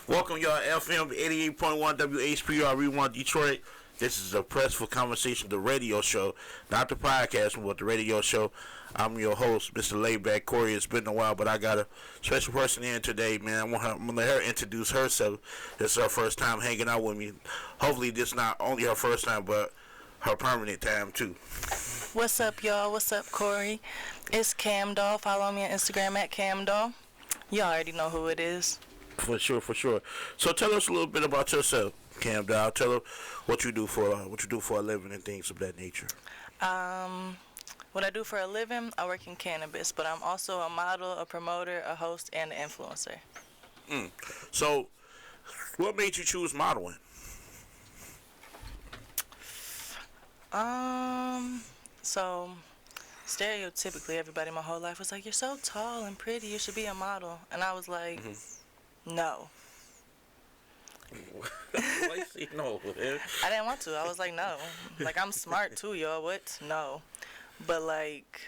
Welcome y'all FM 88.1 WHPR Rewind Detroit. This is a Press for Conversation, the radio show, not the podcast, but the radio show. I'm your host, Mr. Layback Corey. It's been a while, but I got a special person in today, man. I'm gonna let her introduce herself. This is her first time hanging out with me. Hopefully, this not only her first time, but her permanent time too. What's up, y'all? What's up, Corey? It's Cam Doll. Follow me on Instagram at Cam Doll. Y'all already know who it is. For sure. So tell us a little bit about yourself, Cam Doll. Tell her what you do for a living and things of that nature. What I do for a living, I work in cannabis, but I'm also a model, a promoter, a host, and an influencer. So, what made you choose modeling? So stereotypically, everybody my whole life was like, "You're so tall and pretty, you should be a model," and I was like, "No." Why say no? I didn't want to. I was like, "No." Like, I'm smart too, y'all. What? No. But like,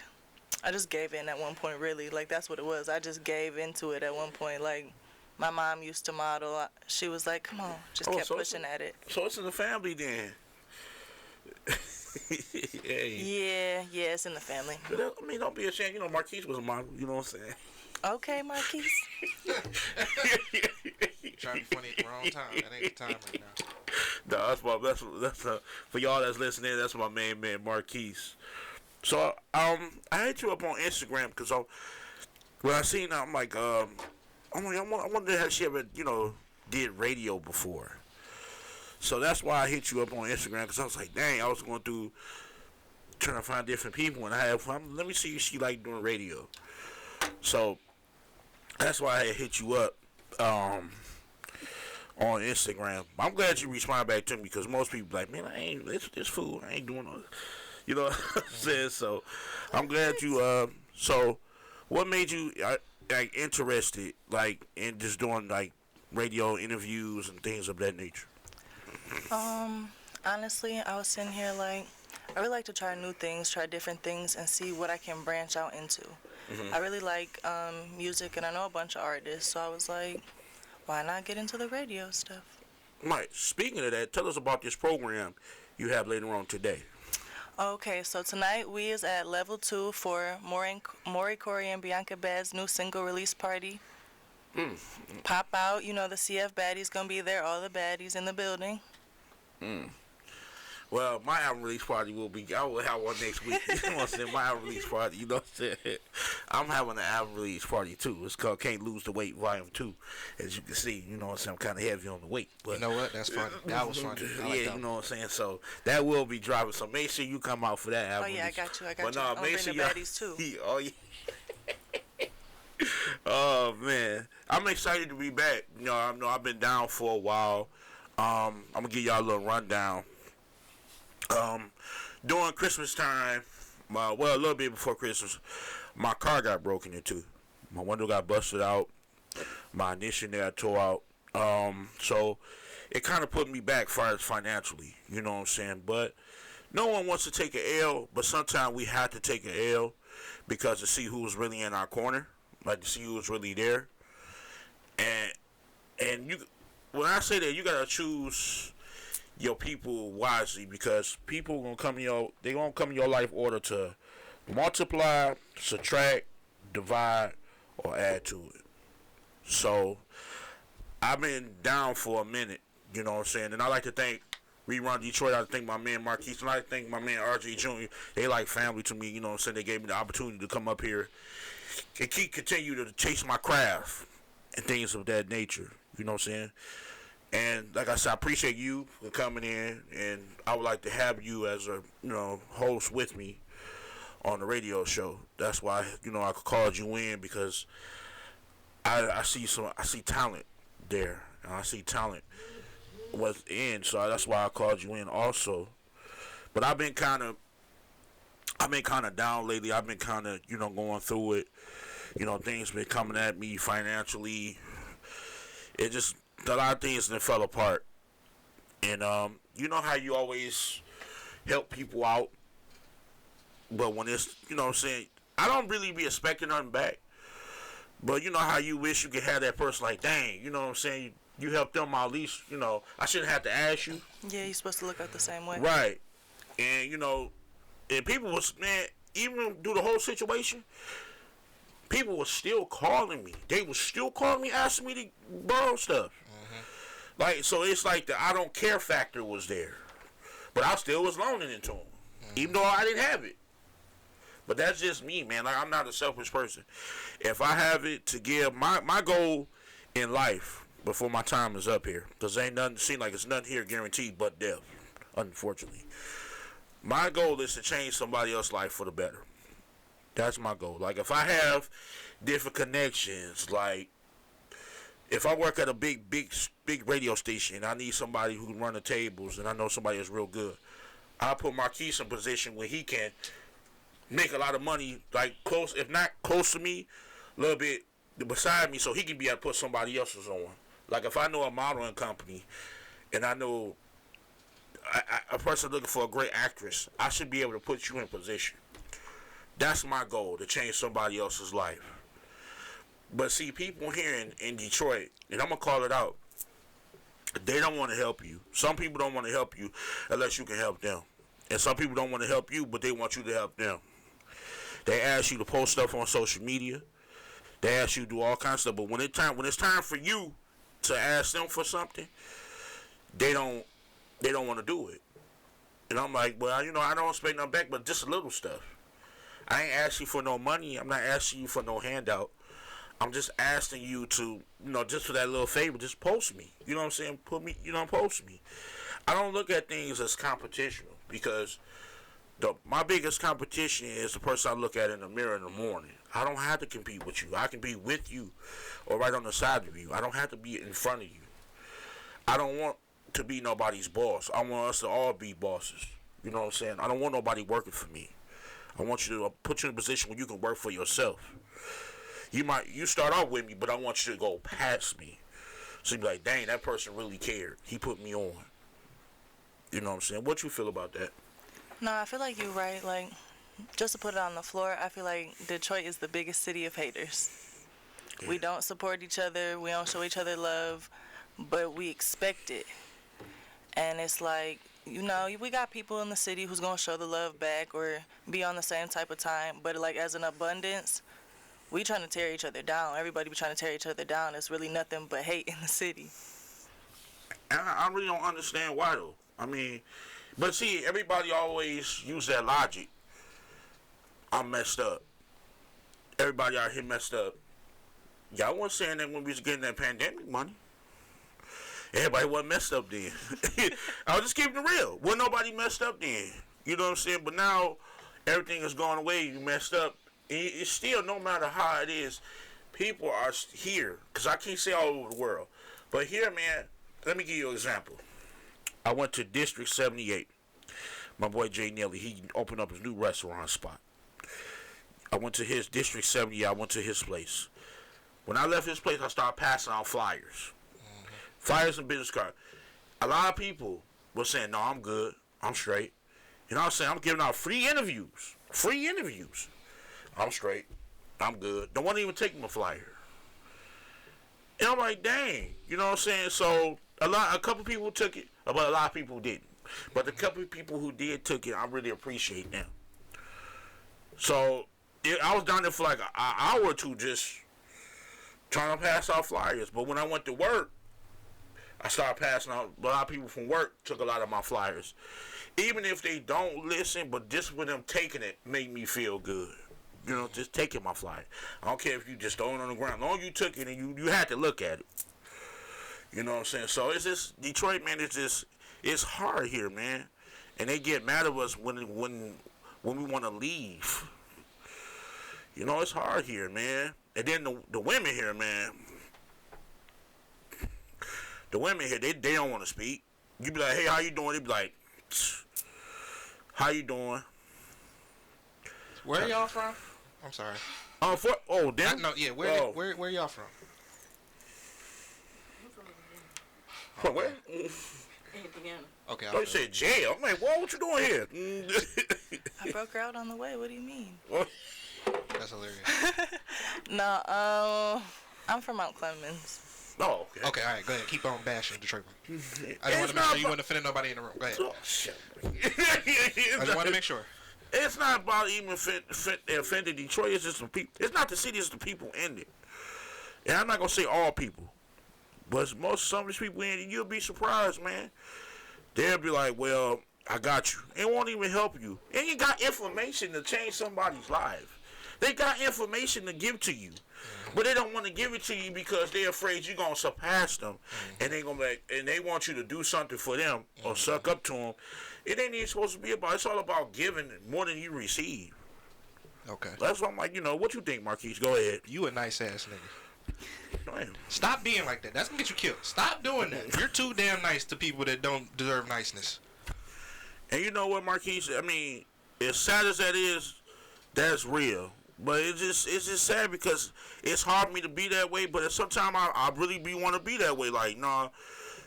I just gave in at one point. Really, like, that's what it was. I just gave into it at one point. Like, my mom used to model. She was like, "Come on," just kept pushing at it. So it's in the family then. Yeah, it's in the family. I mean, don't be ashamed. You know, Marquise was a model. You know what I'm saying? Okay, Marquise. Trying to be funny at the wrong time. That ain't the time right now. No, that's for y'all that's listening. That's my main man, Marquise. So I hit you up on Instagram because when I seen her, I'm like, I wonder how she ever did radio before. So that's why I hit you up on Instagram, because I was like, dang, I was going through trying to find different people, and let me see if she like doing radio. So that's why I hit you up on Instagram. I'm glad you responded back to me, because most people like, man, I ain't this fool. I ain't doing no, you know what I'm saying? So I'm glad you. So what made you like interested in just doing like radio interviews and things of that nature? Honestly, I was sitting here like, I really like to try new things, try different things, and see what I can branch out into. I really like music, and I know a bunch of artists, so I was like, why not get into the radio stuff? Right. Speaking of that, tell us about this program you have later on today. Okay, so tonight we is at level 2 for Maury Corey and Bianca Bad's new single release party. Pop out, the CF baddies gonna be there, all the baddies in the building. Well, my album release party I will have one next week. You know what I'm saying? My album release party, you know what I'm saying? I'm having an album release party too. It's called Can't Lose the Weight Volume 2. As you can see, you know what I'm saying? I'm kind of heavy on the weight. But you know what? That's funny. That was funny. You know what I'm saying? So that will be dropping. So make sure you come out for that album. Oh, yeah, I got you. But I'm gonna bring the baddies too. Oh, yeah. Oh, man. I'm excited to be back. I know I've been down for a while. I'm going to give y'all a little rundown. During Christmas time, a little bit before Christmas, my car got broken into. My window got busted out. My ignition there tore out. So it kind of put me back far as financially, you know what I'm saying? But no one wants to take an L, but sometimes we have to take an L because to see who's really in our corner, like to see who's really there. And you, when I say that, you gotta choose your people wisely, because people gonna come in your life order to multiply, subtract, divide, or add to it. So I've been down for a minute, you know what I'm saying, and I like to thank Rerun Detroit. I like to thank my man Marquise, and I like to thank my man RJ Jr. They like family to me, you know what I'm saying. They gave me the opportunity to come up here and continue to chase my craft and things of that nature, you know what I'm saying. And like I said, I appreciate you for coming in, and I would like to have you as a host with me on the radio show. That's why I called you in, because I see talent there, and I see talent was in, so that's why I called you in also. But I've been kind of down lately. I've been kind of going through it. Things been coming at me financially. It just, a lot of things that fell apart. And you know how you always help people out, but when it's what I'm saying, I don't really be expecting nothing back. But you know how you wish you could have that person like, dang, you know what I'm saying, you help them, I'll at least, I shouldn't have to ask you. Yeah, you're supposed to look out the same way. Right. And, and people was, man, even through the whole situation, people were still calling me. They were still calling me, asking me to borrow stuff. Like, so it's like the I don't care factor was there. But I still was loaning it to them. Even though I didn't have it. But that's just me, man. Like, I'm not a selfish person. If I have it to give, my goal in life before my time is up here, because ain't nothing, seem like it's nothing here guaranteed but death, unfortunately. My goal is to change somebody else's life for the better. That's my goal. Like, if I have different connections, like, if I work at a big radio station, I need somebody who can run the tables, and I know somebody that's real good. I put Marquise in position where he can make a lot of money, like close, if not close to me, a little bit beside me, so he can be able to put somebody else's on. Like if I know a modeling company, and I know a person looking for a great actress, I should be able to put you in position. That's my goal, to change somebody else's life. But see, people here in Detroit, and I'm going to call it out, they don't want to help you. Some people don't want to help you unless you can help them. And some people don't want to help you, but they want you to help them. They ask you to post stuff on social media. They ask you to do all kinds of stuff. But when it's time for you to ask them for something, they don't want to do it. And I'm like, well, I don't expect nothing back, but just a little stuff. I ain't asking for no money. I'm not asking you for no handout. I'm just asking you to, just for that little favor, just post me. You know what I'm saying? Post me. I don't look at things as competition, because my biggest competition is the person I look at in the mirror in the morning. I don't have to compete with you. I can be with you or right on the side of you. I don't have to be in front of you. I don't want to be nobody's boss. I want us to all be bosses. You know what I'm saying? I don't want nobody working for me. I want you to put you in a position where you can work for yourself. You start off with me, but I want you to go past me. So you be like, dang, that person really cared. He put me on. You know what I'm saying? What you feel about that? No, I feel like you're right. Like, just to put it on the floor, I feel like Detroit is the biggest city of haters. Yeah. We don't support each other. We don't show each other love, but we expect it. And it's like, we got people in the city who's going to show the love back or be on the same type of time. But, like, as an abundance, we trying to tear each other down. Everybody be trying to tear each other down. It's really nothing but hate in the city. And I really don't understand why, though. I mean, but see, everybody always use that logic. I'm messed up. Everybody out here messed up. Y'all wasn't saying that when we was getting that pandemic money. Everybody wasn't messed up then. I was just keeping it real. Wasn't nobody messed up then. You know what I'm saying? But now, everything is going away. You messed up. It's still, no matter how it is, people are here. Because I can't say all over the world. But here, man, let me give you an example. I went to District 78. My boy Jay Nelly, he opened up his new restaurant spot. I went to his District 78. I went to his place. When I left his place, I started passing out flyers. Flyers and business cards. A lot of people were saying, no, I'm good. I'm straight. You know what I'm saying? I'm giving out free interviews. Free interviews. I'm straight. I'm good. Don't want to even take my flyer. And I'm like, dang. You know what I'm saying? So a couple people took it, but a lot of people didn't. But the couple of people who did took it, I really appreciate them. So I was down there for like an hour or two just trying to pass out flyers. But when I went to work, I started passing out. A lot of people from work took a lot of my flyers. Even if they don't listen, but just with them taking it made me feel good. Just taking my flyer. I don't care if you just throw it on the ground. As long as you took it and you had to look at it. You know what I'm saying? So it's just, Detroit, man, it's hard here, man. And they get mad at us when we want to leave. It's hard here, man. And then the women here, man. The women here, they don't want to speak. You be like, hey, how you doing? They be like, how you doing? Where y'all from? I'm sorry. Them? No, yeah. Where y'all from? From where? Indiana. Okay. You said jail. I'm like, whoa, what you doing here? I broke her out on the way. What do you mean? That's hilarious. No, I'm from Mount Clemens. Oh, okay. Okay, all right, go ahead. Keep on bashing Detroit. I just want to make sure you wouldn't offend nobody in the room. Go ahead. Oh, shit. I just want to make sure. It's not about even offending Detroit. It's just the people. It's not the city. It's the people in it. And I'm not gonna say all people, but some of these people in it, you'll be surprised, man. They'll be like, "Well, I got you." It won't even help you. And you got information to change somebody's life. They got information to give to you, but they don't want to give it to you because they're afraid you're gonna surpass them, and they want you to do something for them or suck up to them. It ain't even supposed to be about. It's all about giving more than you receive. Okay. That's why I'm like, what you think, Marquise? Go ahead. You a nice ass nigga. Man. Stop being like that. That's gonna get you killed. Stop doing that. You're too damn nice to people that don't deserve niceness. And you know what, Marquise? I mean, as sad as that is, that's real. But it's just sad because it's hard for me to be that way. But sometimes I really want to be that way. Like, nah,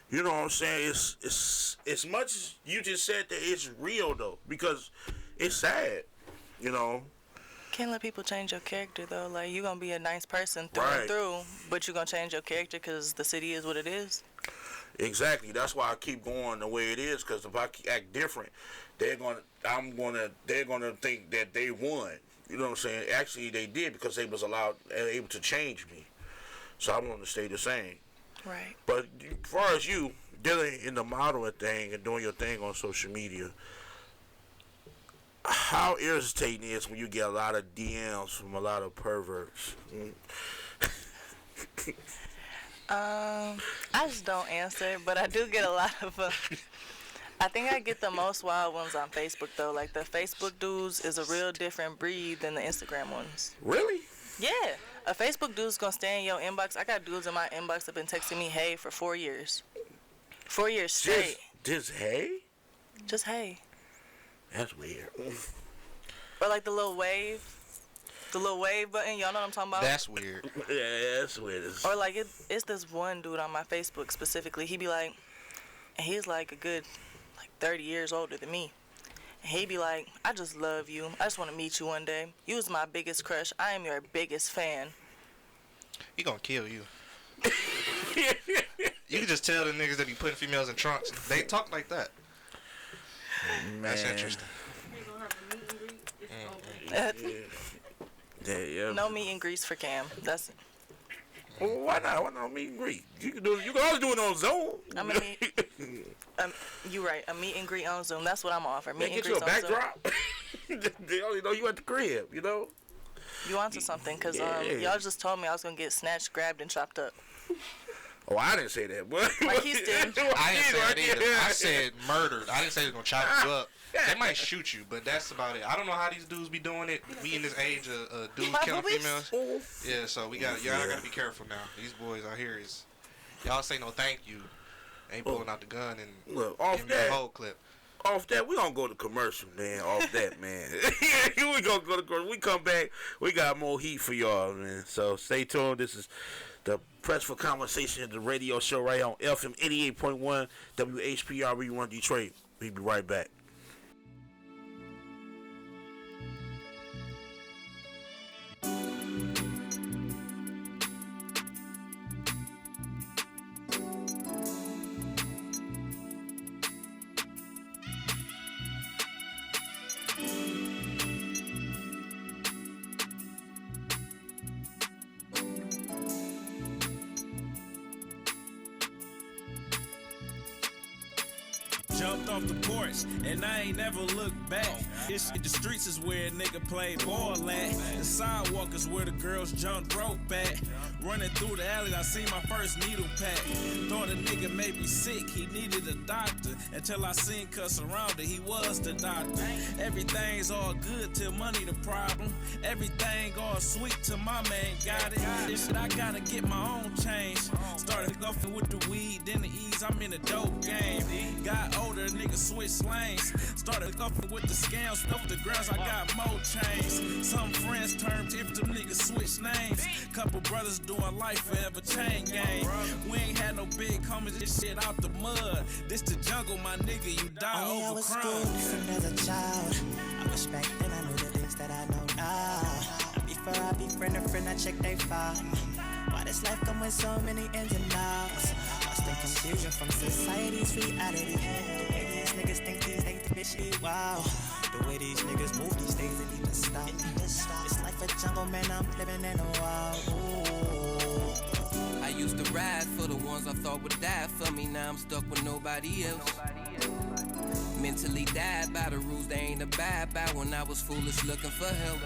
you know what I'm saying? It's as much as you just said that it's real though, because it's sad, you know. Can't let people change your character though. Like, you're gonna be a nice person through Right. and through, but you're gonna change your character because the city is what it is. Exactly. That's why I keep going the way it is. Because if I act different, they're gonna think that they won. You know what I'm saying? Actually, they did because they was able to change me. So I'm gonna stay the same. Right. But as far as you dealing in the modeling thing and doing your thing on social media, how irritating it is when you get a lot of DMs from a lot of perverts. I just don't answer, but I do get a lot of. I think I get the most wild ones on Facebook though. Like the Facebook dudes is a real different breed than the Instagram ones. Really? Yeah, a Facebook dude's gonna stay in your inbox. I got dudes in my inbox that been texting me hey for 4 years. 4 years straight. Just hey? Just hey. That's weird. Or like the little wave button. Y'all know what I'm talking about? That's weird. Yeah, that's weird. Or like it's this one dude on my Facebook specifically. He be like, and he's like a good 30 years older than me. And he be like, I just love you. I just want to meet you one day. You was my biggest crush. I am your biggest fan. He gonna kill you. You can just tell the niggas that be putting females in trunks. They talk like that. Man. That's interesting. Yeah. No meet and greets for Cam. That's it. Well, why not? Why not meet and greet? You can always do it on Zoom. I mean, you right. A meet and greet on Zoom. That's what I'm offering. Meet Man, and get you greets a on Zoom. backdrop. They only know you at the crib, you know? You onto something? Cause Yeah. y'all just told me I was gonna get snatched, grabbed, and chopped up. Oh, I didn't say that, boy. Marquise did. I didn't say that either. I said murdered. I didn't say they was gonna chop you up. They might shoot you, but that's about it. I don't know how these dudes be doing it. We in this age of dudes killing females. Yeah, so y'all gotta be careful now. These boys out here y'all say no thank you. Ain't pulling out the gun and Look, off giving me that. a whole clip. Off that, we gonna go to commercial, man. Off that, man. We gonna go to commercial. We come back, we got more heat for y'all, man. So stay tuned. This is the Press for Conversation, the radio show right on FM 88.1 WHPR. We run Detroit. We'll be right back. Jumped off the porch, and I ain't never looked back. The streets is where a nigga play ball at. The sidewalk is where the girls jump rope at. Running through the alley, I seen my first needle pack. Thought a nigga may be sick, he needed a doctor. Until I seen Cuss around it, he was the doctor. Everything's all good till money the problem. Everything all sweet till my man got it. This shit I gotta get my own change. Started golfing with the weed, then the ease, I'm in the dope game. Got older, nigga switch lanes. Started golfing with the scams, up the girls, I got more chains. Some friends turned if them niggas switch names. Couple brothers doing life forever chain gang. We ain't had no big homies, this shit out the mud. This the jungle, my nigga, you die I over was crime. good from as a child. I wish back then I knew the things that I know now. I be prefer I be friend to friend, I check they file. Why this life come with so many ins and outs? Lost in confusion from society's reality. The way these niggas think these days, bitch, shit, wow. The way these niggas move these days, it need to stop. This life a jungle, man, I'm living in a wild. I used to ride for the ones I thought would die for me. Now I'm stuck with nobody else. Mentally died by the rules they ain't abide by when I was foolish looking for help.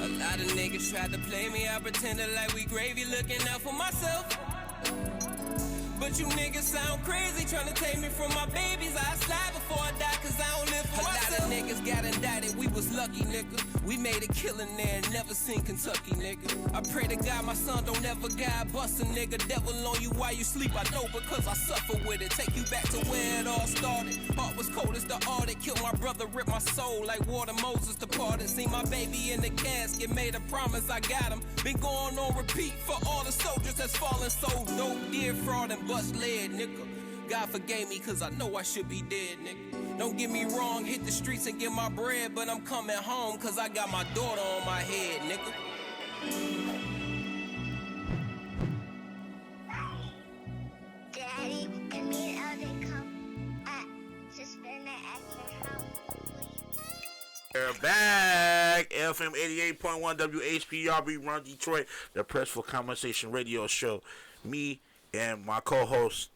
A lot of niggas tried to play me, I pretended like we gravy looking out for myself. But you niggas sound crazy, trying to take me from my babies. I slide before I die, cause I don't live for myself. A lot of niggas got indicted, we was lucky, nigga. We made a killing there, never seen Kentucky, nigga. I pray to God my son don't ever die, bust a nigga. Devil on you while you sleep, I know because I suffer with it. Take you back to where it all started. Heart was cold as the Arctic, killed my brother, ripped my soul like water Moses departed. See my baby in the casket, made a promise I got him. Been going on repeat for all the soldiers that's fallen so dope, dear fraud and bust lead, nigga. God forgave me cause I know I should be dead, nigga. Don't get me wrong, hit the streets and get my bread, but I'm coming home cause I got my daughter on my head, nigga. Daddy, give me another cup. Just been at your house. We're back. FM 88.1 WHPR, we run Detroit, the Press for Conversation radio show. Me and my co-host,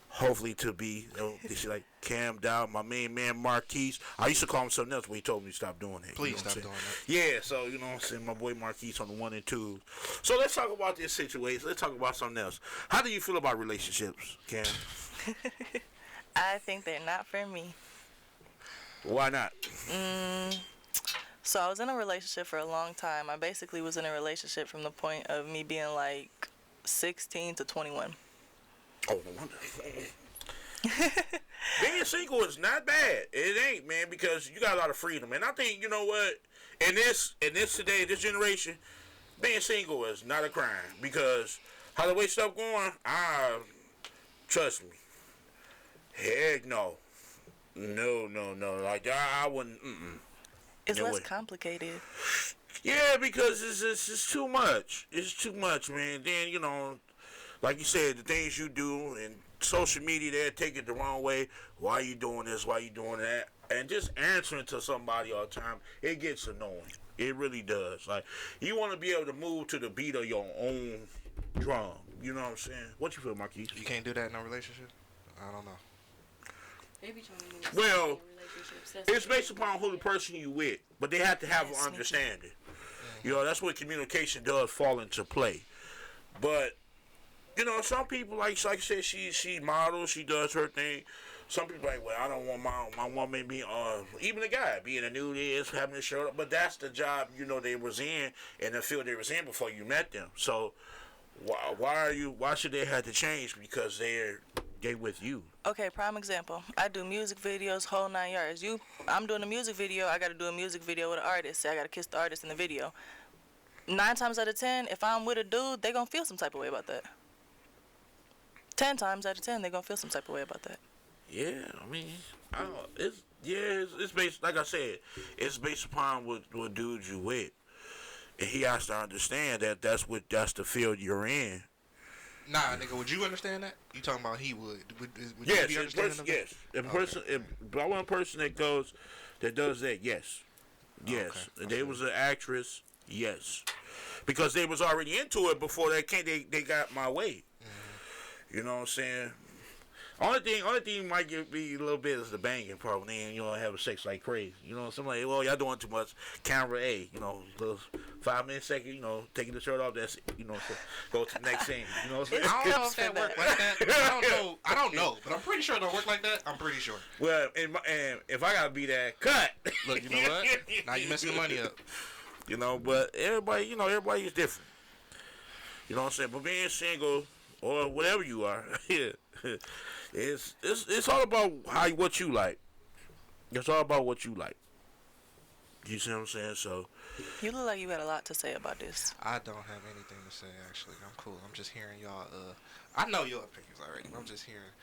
hopefully to be, this is like Cam Down, my main man Marquise. I used to call him something else when he told me to stop doing it. Please stop doing that. Yeah, so you know what I'm saying, my boy Marquise on the 1 and 2. So let's talk about this situation. Let's talk about something else. How do you feel about relationships, Cam? I think they're not for me. Why not? So I was in a relationship for a long time. I basically was in a relationship from the point of me being like 16 to 21. Oh, no wonder. Being single is not bad. It ain't, man, because you got a lot of freedom. And I think, you know what, in this today, this generation, being single is not a crime. Because how the way stuff going, trust me. Heck no. No. Like, I wouldn't, It's No less way. complicated. Yeah, because it's too much. It's too much, man. Then, you know, like you said, the things you do and social media, they take it the wrong way. Why you doing this? Why you doing that? And just answering to somebody all the time, it gets annoying. It really does. Like, you want to be able to move to the beat of your own drum. You know what I'm saying? What you feel, Marquise? You can't do that in a relationship? I don't know. Well, it's based upon who the person you with, but they have to have an understanding. You know, that's where communication does fall into play. But you know, some people like I said, she models, she does her thing. Some people like, well, I don't want my woman being even a guy being a nudist, having a shirt up, but that's the job, you know, they was in the field they was in before you met them. So why should they have to change because they with you? Okay, prime example. I do music videos, whole 9 yards. I'm doing a music video. I got to do a music video with an artist. I got to kiss the artist in the video. 9 times out of 10, if I'm with a dude, they gonna feel some type of way about that. 10 times out of 10, they gonna feel some type of way about that. Yeah, I mean, it's based, like I said, it's based upon what dude you with, and he has to understand that that's the field you're in. Nah, nigga, would you understand that? You talking about he would? Would Yes, you be understanding of that? yes. If I want a person that does that, yes. If they was an actress, yes, because they was already into it before they got my way. Mm-hmm. You know what I'm saying? Only thing might give me a little bit is the banging part when they, you know, having sex like crazy. You know, somebody, well, y'all doing too much. Camera A, you know, little 5 minutes second, you know, taking the shirt off. That's, you know, so go to the next scene. You know what I'm saying? I don't know if that work like that. I don't know, but I'm pretty sure it don't work like that. I'm pretty sure. Well, and if I gotta be that, cut. Look, you know what? Now you messing the money up. You know, but everybody is different. You know what I'm saying? But being single or whatever you are, it's all about what you like. It's all about what you like. You see what I'm saying? So you look like you got a lot to say about this. I don't have anything to say, actually. I'm cool. I'm just hearing y'all. I know your opinions already. I'm just hearing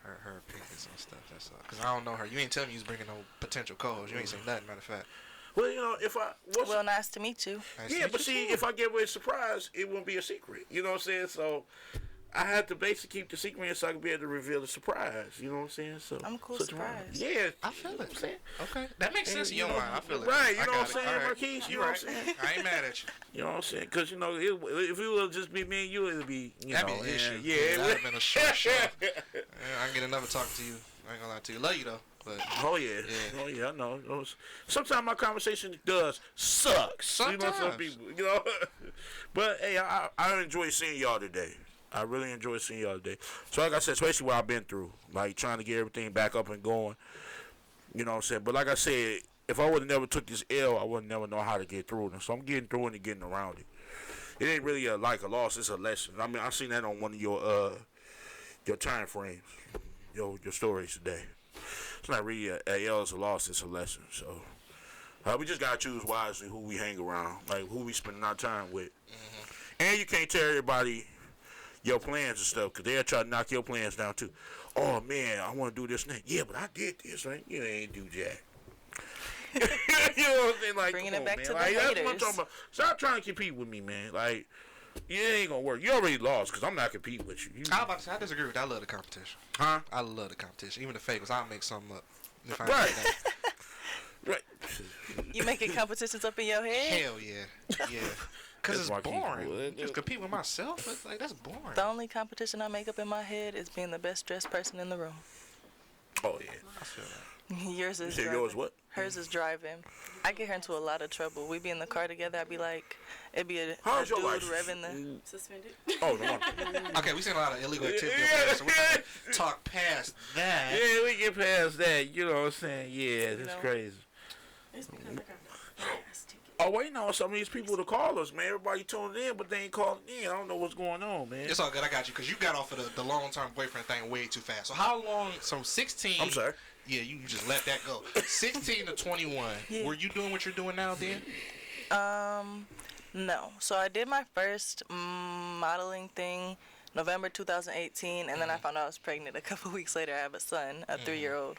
her opinions on stuff. That's all. Because I don't know her. You ain't telling me you was bringing no potential co-host. You ain't saying nothing, matter of fact. Well, you know, if I Well, nice to meet you. yeah, but see, if I give away a surprise, it won't be a secret. You know what I'm saying? So I had to basically keep the secret so I could be able to reveal the surprise. You know what I'm saying? So I'm cool surprise. surprised. Yeah, I feel you know what it. I'm saying? Okay, that makes sense in your mind. I feel it. Right, you I know got what I'm saying, it. All right. Marquise? You You know right. what I'm saying? I ain't mad at you. You know what I'm saying? Because, you know, if it would just be me and you, it would be, you That'd know. be an issue. Yeah, it that'd would. have been a short show. Yeah, I can get another talking to you. I ain't gonna lie to you. Love you though. But Oh yeah. Yeah. Oh yeah, I know. Sometimes my conversation does suck. You know, some Sometimes. people, you know. But hey, I enjoy seeing y'all today. I really enjoy seeing y'all today. So like I said, especially what I've been through, like trying to get everything back up and going. You know what I'm saying? But like I said, if I would have never took this L, I would never know how to get through it. So I'm getting through it and getting around it. It ain't really like a loss; it's a lesson. I mean, I seen that on one of your time frames, your stories today. It's not really a L, it's a loss; it's a lesson. So we just gotta choose wisely who we hang around, like who we spending our time with. And you can't tell everybody your plans and stuff, because they'll try to knock your plans down too. Oh man, I want to do this and that. Yeah, but I did this, right? You ain't do jack. You know what I'm saying? Like, Bringing come it back on, to man. the Like, that's what I'm haters. talking about. Stop trying to compete with me, man. Like, it ain't gonna work. You already lost, because I'm not competing with you. I was about to say I disagree with that. I love the competition. Huh? I love the competition. Even the fake ones, I'll make something up. If I Right. ain't that. Right. You making competitions up in your head? Hell yeah. Yeah. Because That's it's why people- boring. Just compete with myself. It's like, that's boring. The only competition I make up in my head is being the best dressed person in the room. Oh yeah. I feel that. Yours You is said driving. yours what? Hers is driving. I get her into a lot of trouble. We be in the car together. I'd be like, it'd be a How's dude your license? revving the. Suspended. Oh no. wonder. Okay, we seen a lot of illegal activity Yeah. over there, so we're going to talk past that. Yeah, we get past that. You know what I'm saying? Yeah, that's know. crazy. It's because I got the gas ticket. Oh, waiting on some of these people to call us, man. Everybody tuned in, but they ain't calling in. I don't know what's going on, man. It's all good. I got you because you got off of the long-term boyfriend thing way too fast. So how long? So 16. I'm sorry. Yeah, you just let that go. 16 to 21. Yeah. Were you doing what you're doing now then? No. So I did my first modeling thing November 2018, and then I found out I was pregnant a couple weeks later. I have a son, a 3-year-old.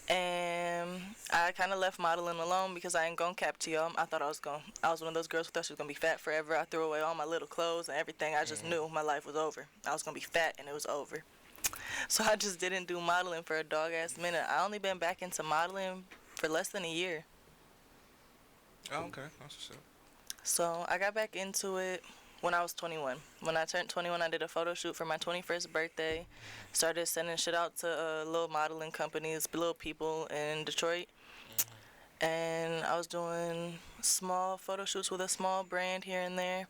And I kind of left modeling alone because I ain't gonna cap to y'all. I thought I was one of those girls who thought she was gonna be fat forever. I threw away all my little clothes and everything. I just knew my life was over. I was gonna be fat and it was over. So I just didn't do modeling for a dog ass minute. I only been back into modeling for less than a year. Oh, okay. That's what's up. So I got back into it when I was 21. When I turned 21, I did a photo shoot for my 21st birthday. Started sending shit out to little modeling companies, little people in Detroit. And I was doing small photo shoots with a small brand here and there.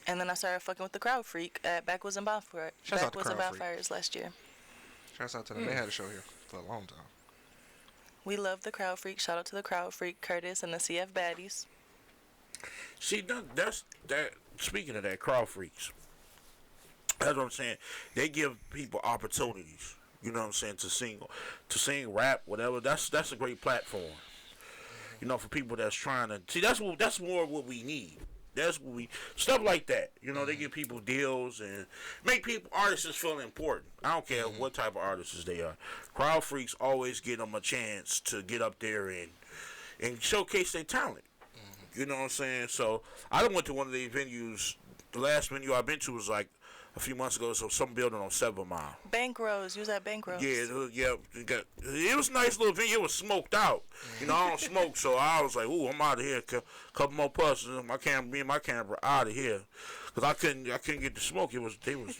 And then I started fucking with the Crowd Freak at Backwoods and Bonfires. Shouts out to Backwoods and Crowd Freak. Bonfires last year. Shouts out to them. They had a show here for a long time. We love the Crowd Freak. Shout out to the Crowd Freak, Curtis, and the CF Baddies. See, that's that. Speaking of that, crowd freaks. That's what I'm saying. They give people opportunities. You know what I'm saying, to sing, rap, whatever. That's a great platform. You know, for people that's trying to see. That's more what we need. That's what we stuff like that. You know, they give people deals and make artists feel important. I don't care what type of artists they are. Crowd freaks always give them a chance to get up there and showcase their talent. You know what I'm saying? So I done went to one of these venues. The last venue I've been to was like a few months ago. So some building on 7 Mile. Bank Rose. Use that Bank Rose. Yeah. It was a nice little venue. It was smoked out. You know, I don't smoke, so I was like, "Ooh, I'm out of here." Couple more puffs, and me and my camera out of here, because I couldn't get the smoke. They was.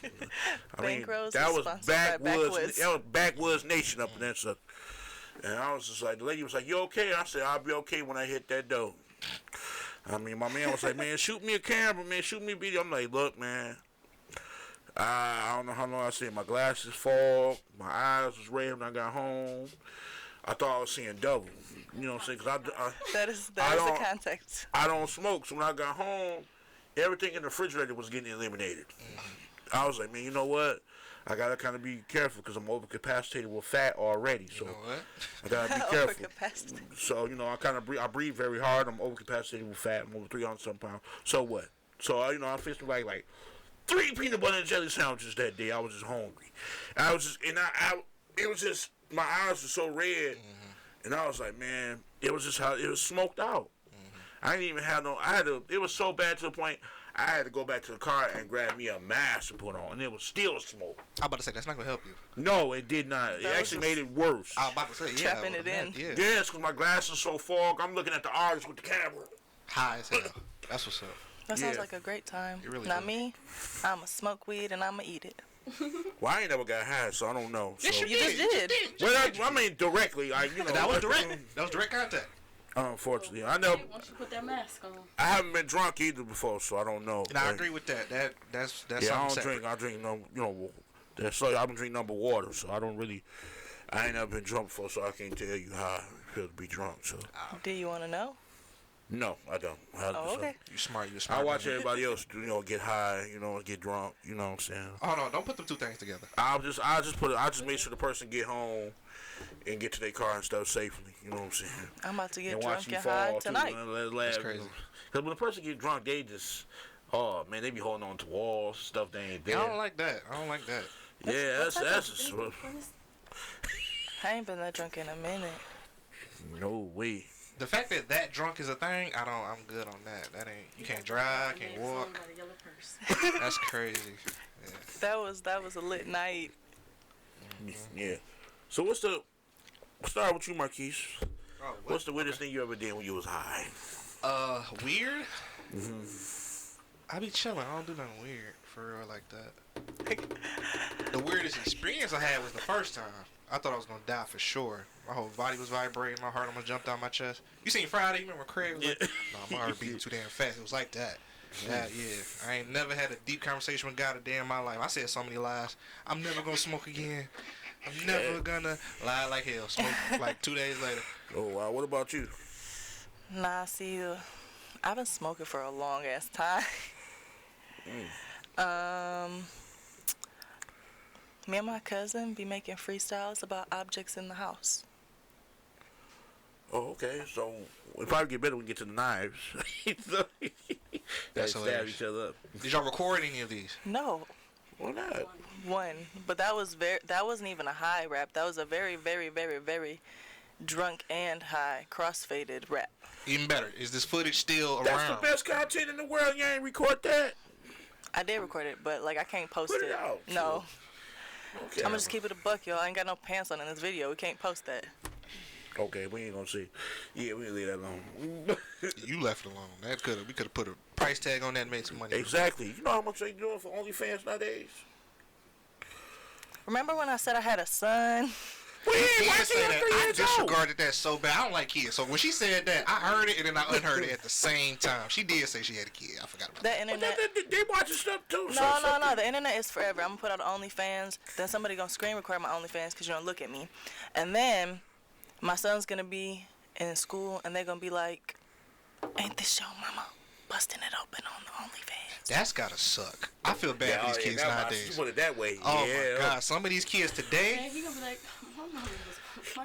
I mean, Bank Rose that is was sponsored by Backwoods. That was Backwoods Nation up in there. So, and I was just like, the lady was like, "You okay?" I said, "I'll be okay when I hit that door." I mean, my man was like, "Man, shoot me a camera, man. Shoot me a video." I'm like, "Look, man. I don't know how long I said. My glasses fogged. My eyes was red when I got home. I thought I was seeing double. You know what I'm saying? Cause That is I the don't- context. I don't smoke. So when I got home, everything in the refrigerator was getting eliminated. I was like, man, you know what? I gotta kind of be careful because I'm overcapacitated with fat already. So You know what? I gotta be careful. Overcapacity. So, you know, I breathe very hard. I'm overcapacitated with fat. I'm over 300 some pounds. So what? So, I fished like 3 peanut butter and jelly sandwiches that day. I was just hungry. It was just, my eyes were so red. And I was like, man, It was just how it was smoked out. I didn't even have no. It was so bad to the point I had to go back to the car and grab me a mask to put on, and it was still smoke. I'm about to say that's not gonna help you. No, it did not. It actually made it worse. I was about to say, yeah. Trapping it in. Yeah. Yes, because my glasses so fogged. I'm looking at the artist with the camera. High as hell. That's what's up. That sounds like a great time. It really Not does. me. I'ma smoke weed and I'ma eat it. Well, I ain't never got high, so I don't know. So. You just did. Well, I mean directly. That was direct. That was direct contact. Unfortunately, I know. Once you put that mask on. I haven't been drunk either before, so I don't know. And I agree with that. That's Yeah, I something don't separate. drink. I drink no. So I've been drinking number water, so I don't really. I ain't never been drunk before, so I can't tell you how I feel to be drunk. So Do you want to know? no, I don't. Oh, okay. You smart. You smart. I watch everybody else, get high, get drunk. You know what I'm saying? Oh no! Don't put them two things together. I just make sure the person get home and get to their car and stuff safely. You know what I'm saying? I'm about to get And drunk watch you and fall high too, tonight. That's crazy. Because when a person get drunk, they just, oh man, they be holding on to walls, stuff they ain't there. I don't like that. Yeah, that's I ain't been that drunk in a minute. no way. The fact that drunk is a thing, I'm good on that. That ain't. You can't drive, can't walk. Got a yellow purse. That's crazy. Yeah. That was a lit night. Yeah. So we'll start with you, Marquise. Oh, What's the weirdest thing you ever did when you was high? Weird? I be chilling. I don't do nothing weird for real like that. The weirdest experience I had was the first time. I thought I was gonna die for sure. My whole body was vibrating. My heart almost jumped out my chest. You seen Friday? You remember Craig was like, "No, my heart beating too damn fast." It was like that. Yeah. I ain't never had a deep conversation with God a day in my life. I said so many lies. I'm never gonna smoke again. I'm never gonna lie like hell. Smoke like 2 days later. Oh wow. What about you? Nah, see, I've been smoking for a long ass time. Me and my cousin be making freestyles about objects in the house. Oh, okay. So we'll probably get better when we get to the knives. So, That's stab hilarious. each other up. Did y'all record any of these? No, Why not? one, but that wasn't even a high rap. That was a very, very, very, very drunk and high crossfaded rap. Even better. Is this footage still That's around? the best content in the world. You ain't record that. I did record it, but like I can't post Put it out. No, Okay. I'm gonna just keep it a buck, y'all. I ain't got no pants on in this video. We can't post that. Okay, we ain't gonna see. Yeah, we leave that alone. You left it alone. We could have put a price tag on that and made some money. Exactly. You know how much they doing for OnlyFans nowadays? Remember when I said I had a son? We He ain't did watching say that. I that 3 years old. disregarded that so bad. I don't like kids. So when she said that, I heard it and then I unheard it at the same time. She did say she had a kid. I forgot about that. The internet. They watching stuff too. No. The internet is forever. I'm gonna put out OnlyFans. Then somebody gonna screen record my OnlyFans because you don't look at me. And then my son's gonna be in school and they're gonna be like, "Ain't this your mama busting it open on the OnlyFans?" That's gotta suck. I feel bad for these kids nowadays. You put it that way. Oh yeah. my God! Some of these kids today. And he gonna be like, my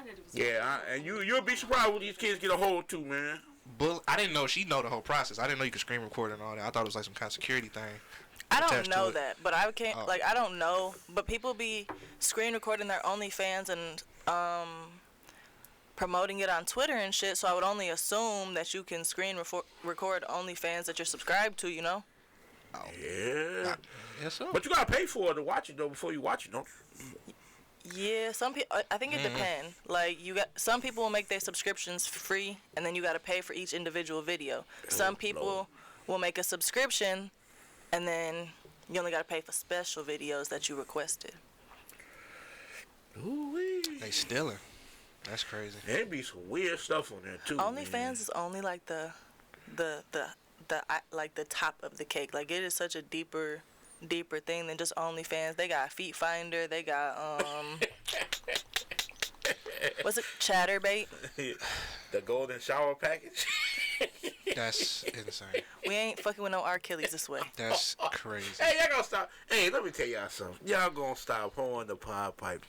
daddy was. Yeah, and you'll be surprised when these kids get a hold too, man. I didn't know she know the whole process. I didn't know you could screen record and all that. I thought it was like some kind of security thing. I don't attached to know it. that, but I can't. Oh. Like I don't know, but people be screen recording their OnlyFans and promoting it on Twitter and shit. So I would only assume that you can screen record OnlyFans that you're subscribed to. You know? Yeah. Yes, sir. But you gotta pay for it to watch it though before you watch it, don't you? Yeah, some people. I think it depends. Like some people will make their subscriptions free, and then you got to pay for each individual video. Some people will make a subscription, and then you only got to pay for special videos that you requested. Ooh-wee. They stealing. That's crazy. There be some weird stuff on there too. OnlyFans is only like the like the top of the cake. Like it is such a deeper thing than just OnlyFans. They got Feet Finder. They got what's it? Chatterbait. The golden shower package. That's insane. We ain't fucking with no R. Kelly's this way. That's crazy. Hey, y'all gonna stop. Hey, let me tell y'all something. Y'all gonna stop holding the pod pipe.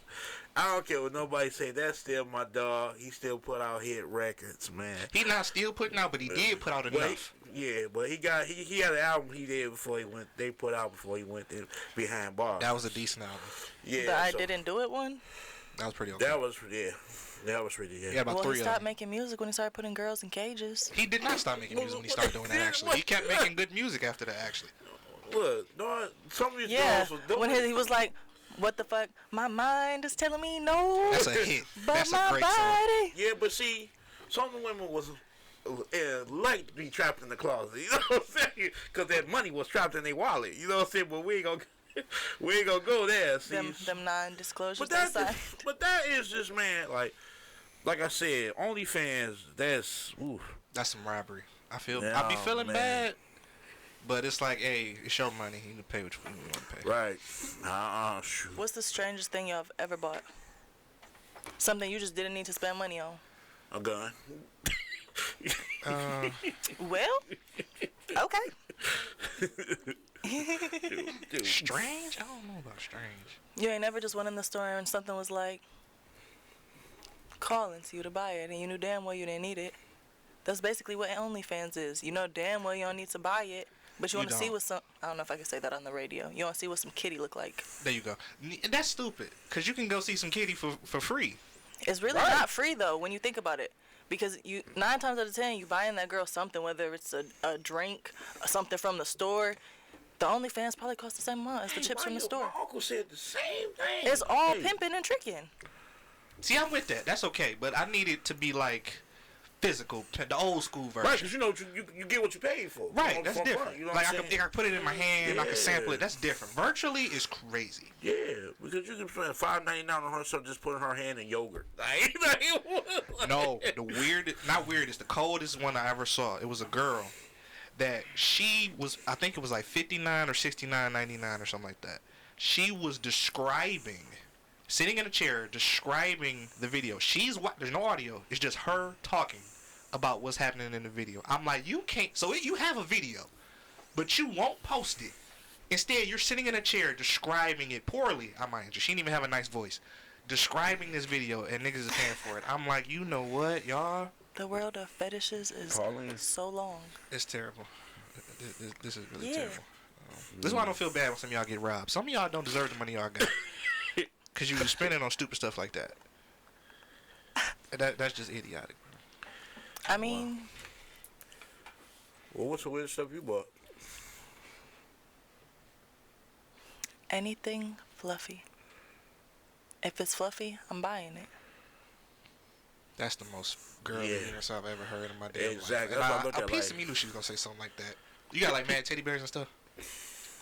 I don't care what nobody say. That's still my dog. He still put out hit records, man. He not still putting out, but he did put out Well, enough. yeah, but he had an album he did before he went. They put out before he went behind bars. That was a decent album. Yeah. The I so- Didn't Do It one? That was pretty okay. That was pretty yeah. Yeah, about Well, three he of stopped them. making music when he started putting girls in cages. He did not stop making music when he started doing that. Actually, he kept making good music after that. Actually, Look, no, some of these Yeah, girls was when he was like, "What the fuck? My mind is telling me no, that's a hit. but That's my a great song. body." Yeah, but see, some of the women was like to be trapped in the closet. You know what I'm saying? Because that money was trapped in their wallet. You know what I'm saying? But we ain't gonna go there. See, Them non-disclosures. but That that is just, man, like I said, OnlyFans. That's oof. That's some robbery. I Yeah, be feeling man. bad, but it's like, hey, it's your money. You need to pay what you want to pay. Right. Shoot. What's the strangest thing y'all have ever bought? Something you just didn't need to spend money on. A gun. Well, okay. Dude. Strange? I don't know about strange. You ain't never just went in the store and something was like calling to you to buy it and you knew damn well you didn't need it. That's basically what OnlyFans is. You know damn well you don't need to buy it, but you want to see don't. what some... I don't know if I can say that on the radio. You want to see what some kitty look like. There you go. And that's stupid, because you can go see some kitty for free. It's really not free, though, when you think about it. Because 9 times out of 10, you buying that girl something, whether it's a drink, something from the store. The OnlyFans probably cost the same amount as the chips from the store. My uncle said the same thing. It's all pimping and tricking. See, I'm with that. That's okay, but I need it to be like physical, the old school version. Right, because you get what you paid for. Right, You know, that's for different. fun, you know Like what I I'm can, saying? I can put it in my hand, I can sample Yeah. it. That's different. Virtually is crazy. Yeah, because you can spend $5.99 on her stuff just putting her hand in yogurt. No, the weird, not weird, it's the coldest one I ever saw. It was a girl that she was, I think it was like $59 or $69.99 or something like that. She was describing, sitting in a chair, describing the video. There's no audio. It's just her talking about what's happening in the video. I'm like, you can't, so you have a video, but you won't post it. Instead, you're sitting in a chair describing it poorly, I mind you. She didn't even have a nice voice. Describing this video, and niggas is paying for it. I'm like, you know what, y'all? The world of fetishes is so long. It's terrible. This is really Yeah. terrible. This is why I don't feel bad when some of y'all get robbed. Some of y'all don't deserve the money y'all got. Because you spend it on stupid stuff like that. That's just idiotic. I mean, Well, what's the weird stuff you bought? anything fluffy. If it's fluffy, I'm buying it. That's the most girly Yeah. answer I've ever heard in my damn Exactly. life. That's what I And look a at, piece like- of me knew she was going to say something like that. You got like mad teddy bears and stuff?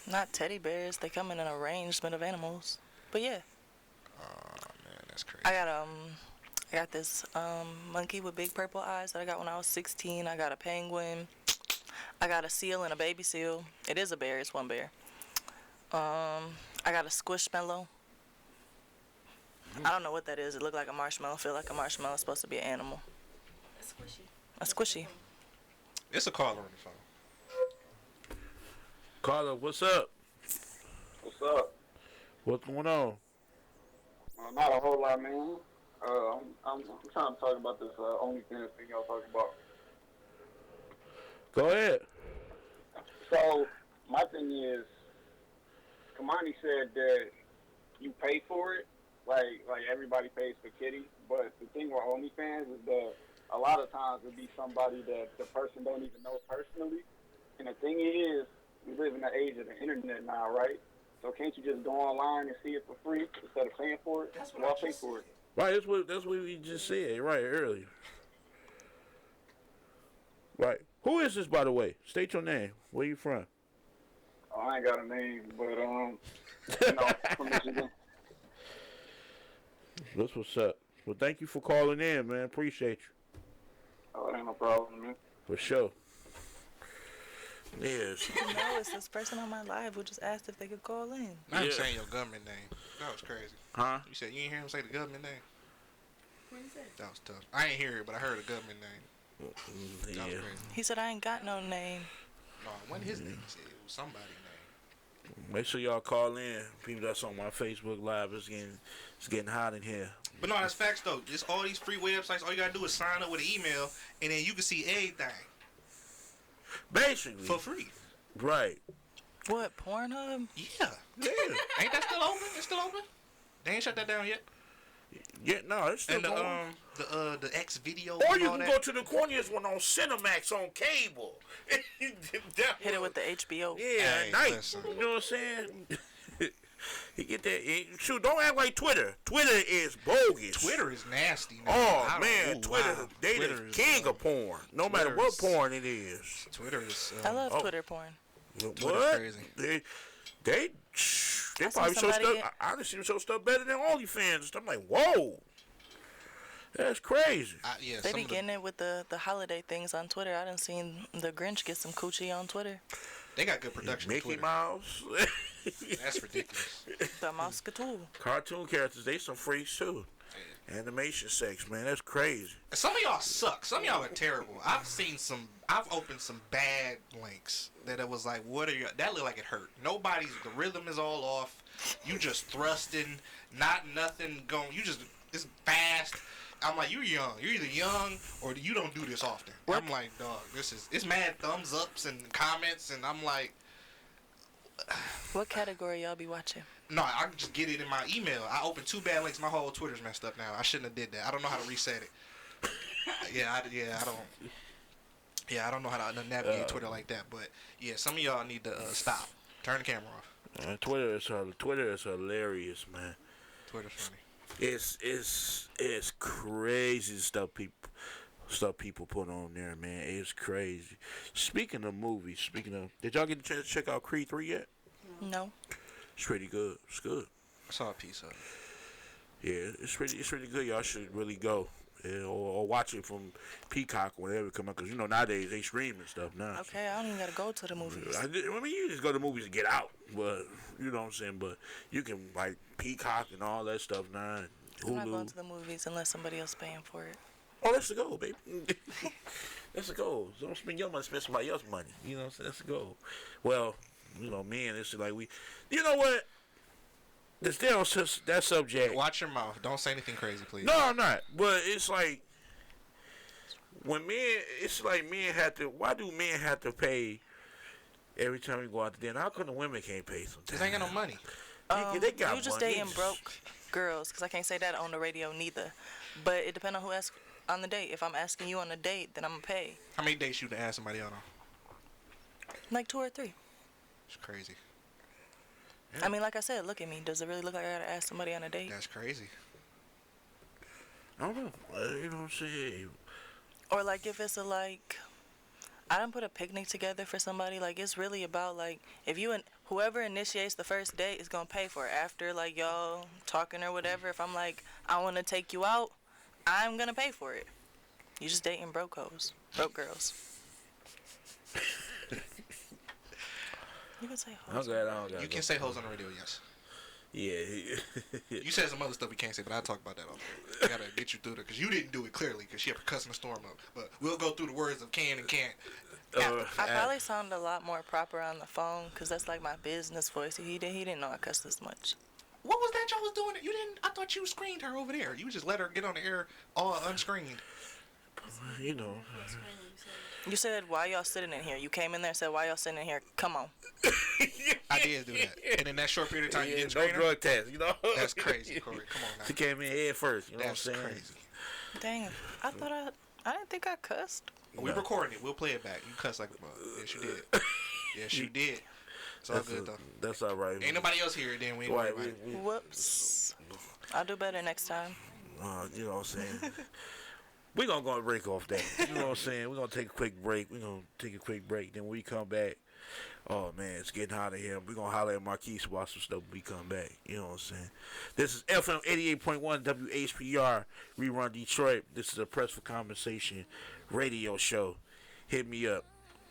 Not teddy bears. They come in an arrangement of animals. But yeah, Oh, man, that's crazy. I got this monkey with big purple eyes that I got when I was 16. I got a penguin. I got a seal and a baby seal. It is a bear. It's one bear. I got a squishmallow. I don't know what that is. It looked like a marshmallow. Feel like a marshmallow. It's supposed to be an animal. It's squishy. A squishy. It's a caller on the phone. Carla, what's up? What's up? What's going on? Not a whole lot, man. I'm trying to talk about this OnlyFans thing y'all talking about. Go ahead. So, my thing is, Kamani said that you pay for it, like everybody pays for kitty. But the thing with OnlyFans is that a lot of times it'll be somebody that the person don't even know personally. And the thing is, we live in the age of the internet now, right? So can't you just go online and see it for free instead of paying for it? Why pay for it? Right, that's what we just said right earlier. Right. Who is this, by the way? State your name. Where you from? Oh, I ain't got a name, but from Michigan. That's what's up. Well, thank you for calling in, man. Appreciate you. Oh, it ain't no problem, man. For sure. Yes. No, it's this person on my live who just asked if they could call in. Not Yeah. saying your government name. That was crazy. Huh? You said you ain't hear him say the government name? What is that? That was tough. I ain't hear it, but I heard the government name. That was Yeah. crazy. He said, I ain't got no name. No, it wasn't his name. He said it was somebody's name. Make sure y'all call in. People that's on my Facebook Live. It's getting hot in here. But no, that's facts though. Just all these free websites, all you gotta do is sign up with an email, and then you can see everything Basically. for free. Right. What, Pornhub? Yeah. Yeah. Ain't that still open? It's still open? They ain't shut that down yet. Yeah, no, it's still And going. the X video. Or and you all can that. go to the corniest one on Cinemax on cable. Hit it with the HBO. Yeah, Hey, at night. listen. You know what I'm saying? You get that. Shoot, don't act like Twitter. Twitter is bogus. Twitter is nasty. Man. Oh man, Twitter, wow. they Twitter the is, king of porn. No matter Twitter what is- porn it is. Twitter is. I love Oh. Twitter porn. What? crazy. They I probably seen show somebody stuff. get- I done seen them show stuff better than OnlyFans. I'm like, whoa, that's crazy. Yeah, They some be of the- getting it with the holiday things on Twitter. I done seen the Grinch get some coochie on Twitter. they got good production. on Mickey Twitter. Mouse, That's ridiculous. The mouse too. cartoon characters, they some freaks too. Animation sex, man, that's crazy. Some of y'all suck. Some of y'all are terrible. I've opened some bad links that it was like, what are you? That looked like it hurt. The rhythm is all off. You just thrusting, nothing going. It's fast. I'm like, you're young. You're either young or you don't do this often. I'm like, dog, it's mad thumbs ups and comments, and I'm like, What category y'all be watching? no, I can just get it in my email. I opened 2 bad links. My whole Twitter's messed up now. I shouldn't have did that. I don't know how to reset it. I don't know how to navigate Twitter like that. But yeah, some of y'all need to stop. Turn the camera off. Twitter is hilarious, man. Twitter's funny. It's crazy stuff people put on there, man. It's crazy. Speaking of movies, did y'all get a chance to check out Creed 3 yet? No. It's pretty good. It's good. I saw a piece of it. Yeah, it's really good. Y'all should really go. Yeah, or watch it from Peacock or whatever come out, because nowadays they stream and stuff now. Okay, I don't even gotta go to the movies. I mean, you just go to the movies to get out, but you know what I'm saying. But you can like Peacock and all that stuff now. And I'm not going Hulu. to the movies unless somebody else paying for it. Oh, let's go, baby. Let's go. Don't spend your money, spend somebody else's money. You know what I'm saying? Let's go. Well, man, it's like you know what? This damn that subject. Watch your mouth. Don't say anything crazy, please. No, I'm not. But it's like when men have to. Why do men have to pay every time we go out to dinner? How come the women can't pay sometimes? They ain't got no money. They got you just money. dating broke girls, because I can't say that on the radio neither. But it depends on who asks on the date. If I'm asking you on a date, then I'm gonna pay. How many dates you to ask somebody out on? Like 2 or 3. It's crazy. I mean, like I said, look at me. Does it really look like I gotta ask somebody on a date? That's crazy. I don't know. You know what I'm saying? Or like if it's I done put a picnic together for somebody. Like it's really about like if you and whoever initiates the first date is gonna pay for it after like y'all talking or whatever. If I'm like I want to take you out, I'm gonna pay for it. You just dating broke girls. You can say hoes. I'm glad I don't got You can say hoes on the radio, yes. Yeah. You said some other stuff we can't say, but I'll talk about that off there. I gotta get you through there, because you didn't do it clearly, because she had cussing the storm up. But we'll go through the words of can and can't. I probably sound a lot more proper on the phone, because that's like my business voice. He didn't know I cussed this much. What was that y'all was doing? You didn't. I thought you screened her over there. You just let her get on the air all unscreened. You know. You said, why y'all sitting in here? You came in there and said, why y'all sitting in here? Come on. I did do that. And in that short period of time, you didn't no screen her? drug test, That's crazy, Corey. Come on now. She came in head first, you know That's what I'm saying? crazy. Dang it. I didn't think I cussed. We recording it. We'll play it back. You cuss like a mother. Yes, you did. Yes, you did. It's all good, though. That's all right. Ain't nobody else here, then we ain't worried about it. Whoops. I'll do better next time. You know what I'm saying? We're going to go and break off that. You know what I'm saying? We're going to take a quick break. Then when we come back, oh, man, it's getting hot in here. We're going to holler at Marquise about some stuff when we come back. You know what I'm saying? This is FM 88.1 WHPR, Rerun Detroit. This is a Press for Conversation radio show. Hit me up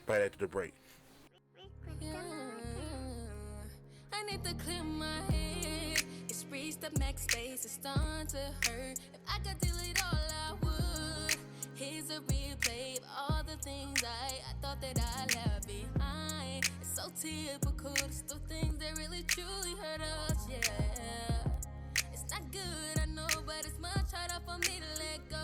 right after the break. I need to clear my head. It's reached the max space, it's starting to hurt. If I could delete all, I would. Here's a replay of all the things I thought that I left behind. It's so typical, it's the things that really truly hurt us, yeah. It's not good, I know, but it's much harder for me to let go.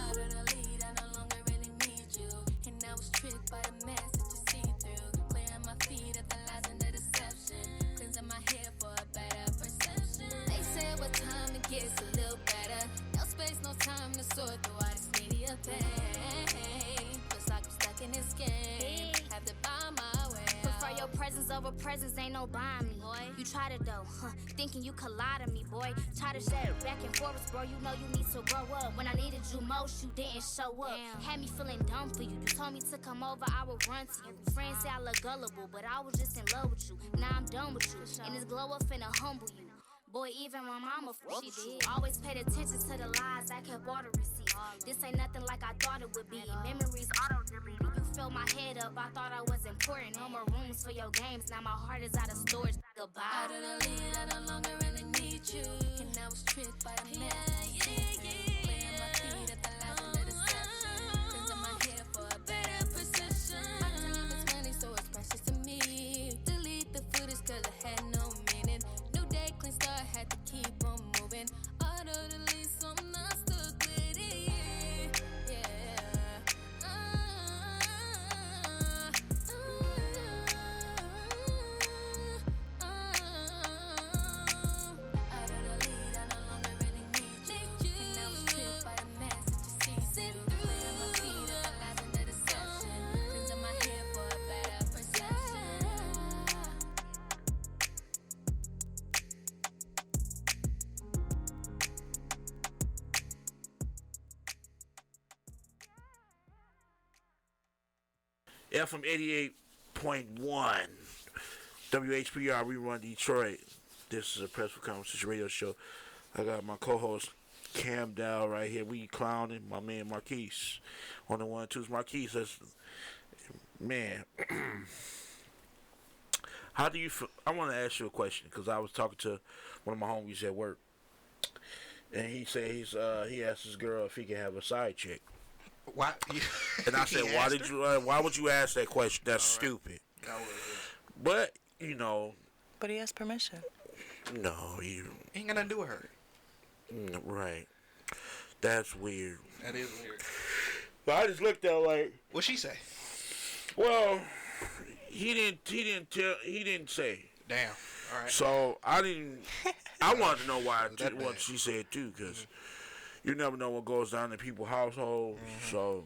Out of the lead, I no longer really need you. And I was tricked by the message you see through. Clearing my feet at the lies and the deception. Cleansing my head for a better perception. They said what time to get presence, ain't no buying me, boy. You try to though, thinking you could lie to me, boy. Try to say it back and forth, bro. You know you need to grow up. When I needed you most, you didn't show up. Damn. Had me feeling dumb for you. You told me to come over, I would run to you. Friends say I look gullible, but I was just in love with you. Now I'm done with you, and this glow up finna humble you. Boy, even my mama she did. Always paid attention to the lies, I kept all the receipts. This ain't nothing like I thought it would be. Memories auto-delete. You filled my head up, I thought I was important. No more rooms for your games, now my heart is out of storage. Goodbye. Out of the lead, I no longer really need you. And I was tricked by the man. Laying my feet at the last of the deception. Things in my head for a better position. My time is money, so it's precious to me. Delete the footage cause it had no meaning. New day, clean start, had to keep on moving. Out of the lead, so I'm not stuck with it. Yeah. Out of the lead, I no longer really need you. And I was tripped by the mess that you see. Sit through it on my feet, at the lies and the deception. Things in my head for a better perception. FM 88.1 WHPR Rerun Detroit. This is a Press for Conversation radio show. I got my co-host Cam Dow right here. We clowning my man Marquise on the 1 and 2s. Marquise, man, how do you feel? I want to ask you a question because I was talking to one of my homies at work, and he said he asked his girl if he can have a side chick. Why? And I said, why would you ask that question? That's stupid. But you know. But he has permission. No, you ain't got nothing to do with her. Right. That's weird. That is weird. But I just looked at her like. What'd she say? Well, he didn't say. Damn. All right. So I didn't. I wanted to know what she said too, because you never know what goes down in people's households. Mm-hmm. So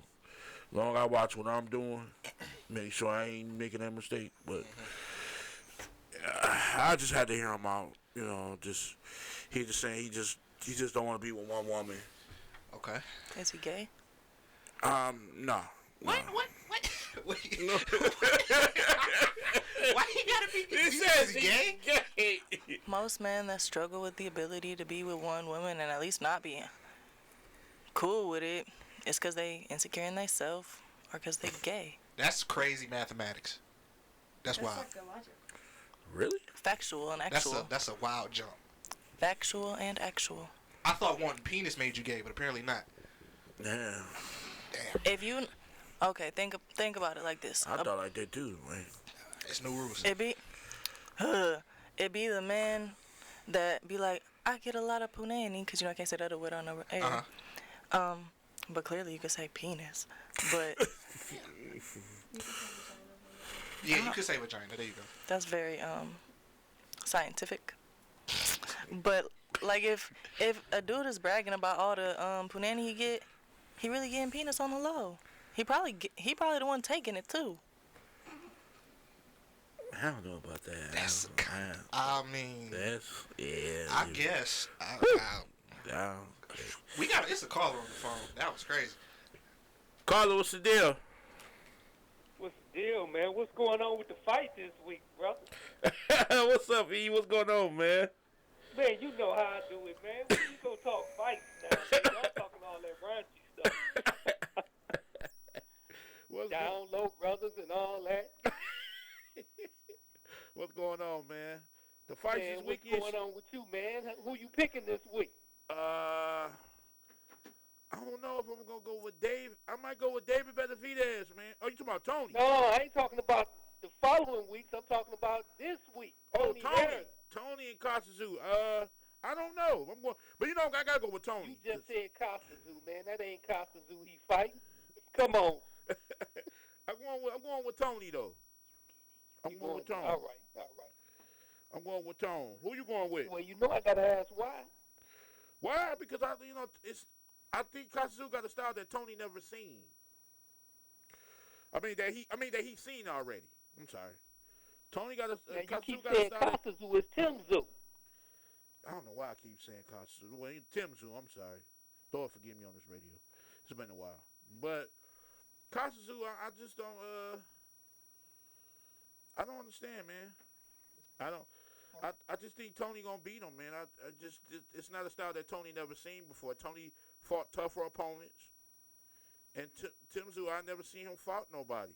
long I watch what I'm doing, make sure I ain't making that mistake. But I just had to hear him out. You know, he just saying he just don't want to be with one woman. Okay. Is he gay? No. What? Why you gotta be? He says he's gay. Most men that struggle with the ability to be with one woman and at least not be cool with it, it's because they insecure in themselves or because they gay. That's crazy mathematics. That's wild. Really? Factual and actual. That's a wild jump. Factual and actual. I thought wanting penis made you gay, but apparently not. Damn. If you, okay, think about it like this. I thought I did too, man. It's no rules. It be the man that be like, I get a lot of punani, because I can't say that word on the air. Uh-huh. But clearly you could say penis. But yeah, you could say vagina. There you go. That's very scientific. But like if a dude is bragging about all the punani he get, he really getting penis on the low. He probably the one taking it too. I don't know about that. That's I guess. It's a caller on the phone. That was crazy. Carlo, what's the deal? What's the deal, man? What's going on with the fight this week, brother? What's up, E? What's going on, man? Man, you know how I do it, man. When you go talk fights now, I'm talking all that raunchy stuff. Down low brothers and all that. What's going on, man? The fights man, this weekend. What's going on with you, man? Who you picking this week? I don't know if I'm gonna go with Dave. I might go with David Benavidez, man. Oh, you talking about Tony? No, I ain't talking about the following weeks. I'm talking about this week. Oh, Tony and Kasazu. I don't know. But I gotta go with Tony. You just said Kasazu, man. That ain't Kasazu he fighting. Come on. I'm going with Tony though. I'm going with Tony. All right. I'm going with Tony. Who you going with? Well, I gotta ask why. Why? Because I think Kasazu got a style that Tony never seen. That he's seen already. I'm sorry. Tony got Now you Kazu keep got to saying start. Kasazu is Timzu. I don't know why I keep saying Kazu. Well, Timzu. I'm sorry. Lord forgive me on this radio. It's been a while, but Kazu, I just don't. I don't understand, man. I don't. I just think Tony gonna beat him, man. It's not a style that Tony never seen before. Tony fought tougher opponents, and Timzu, I never seen him fought nobody.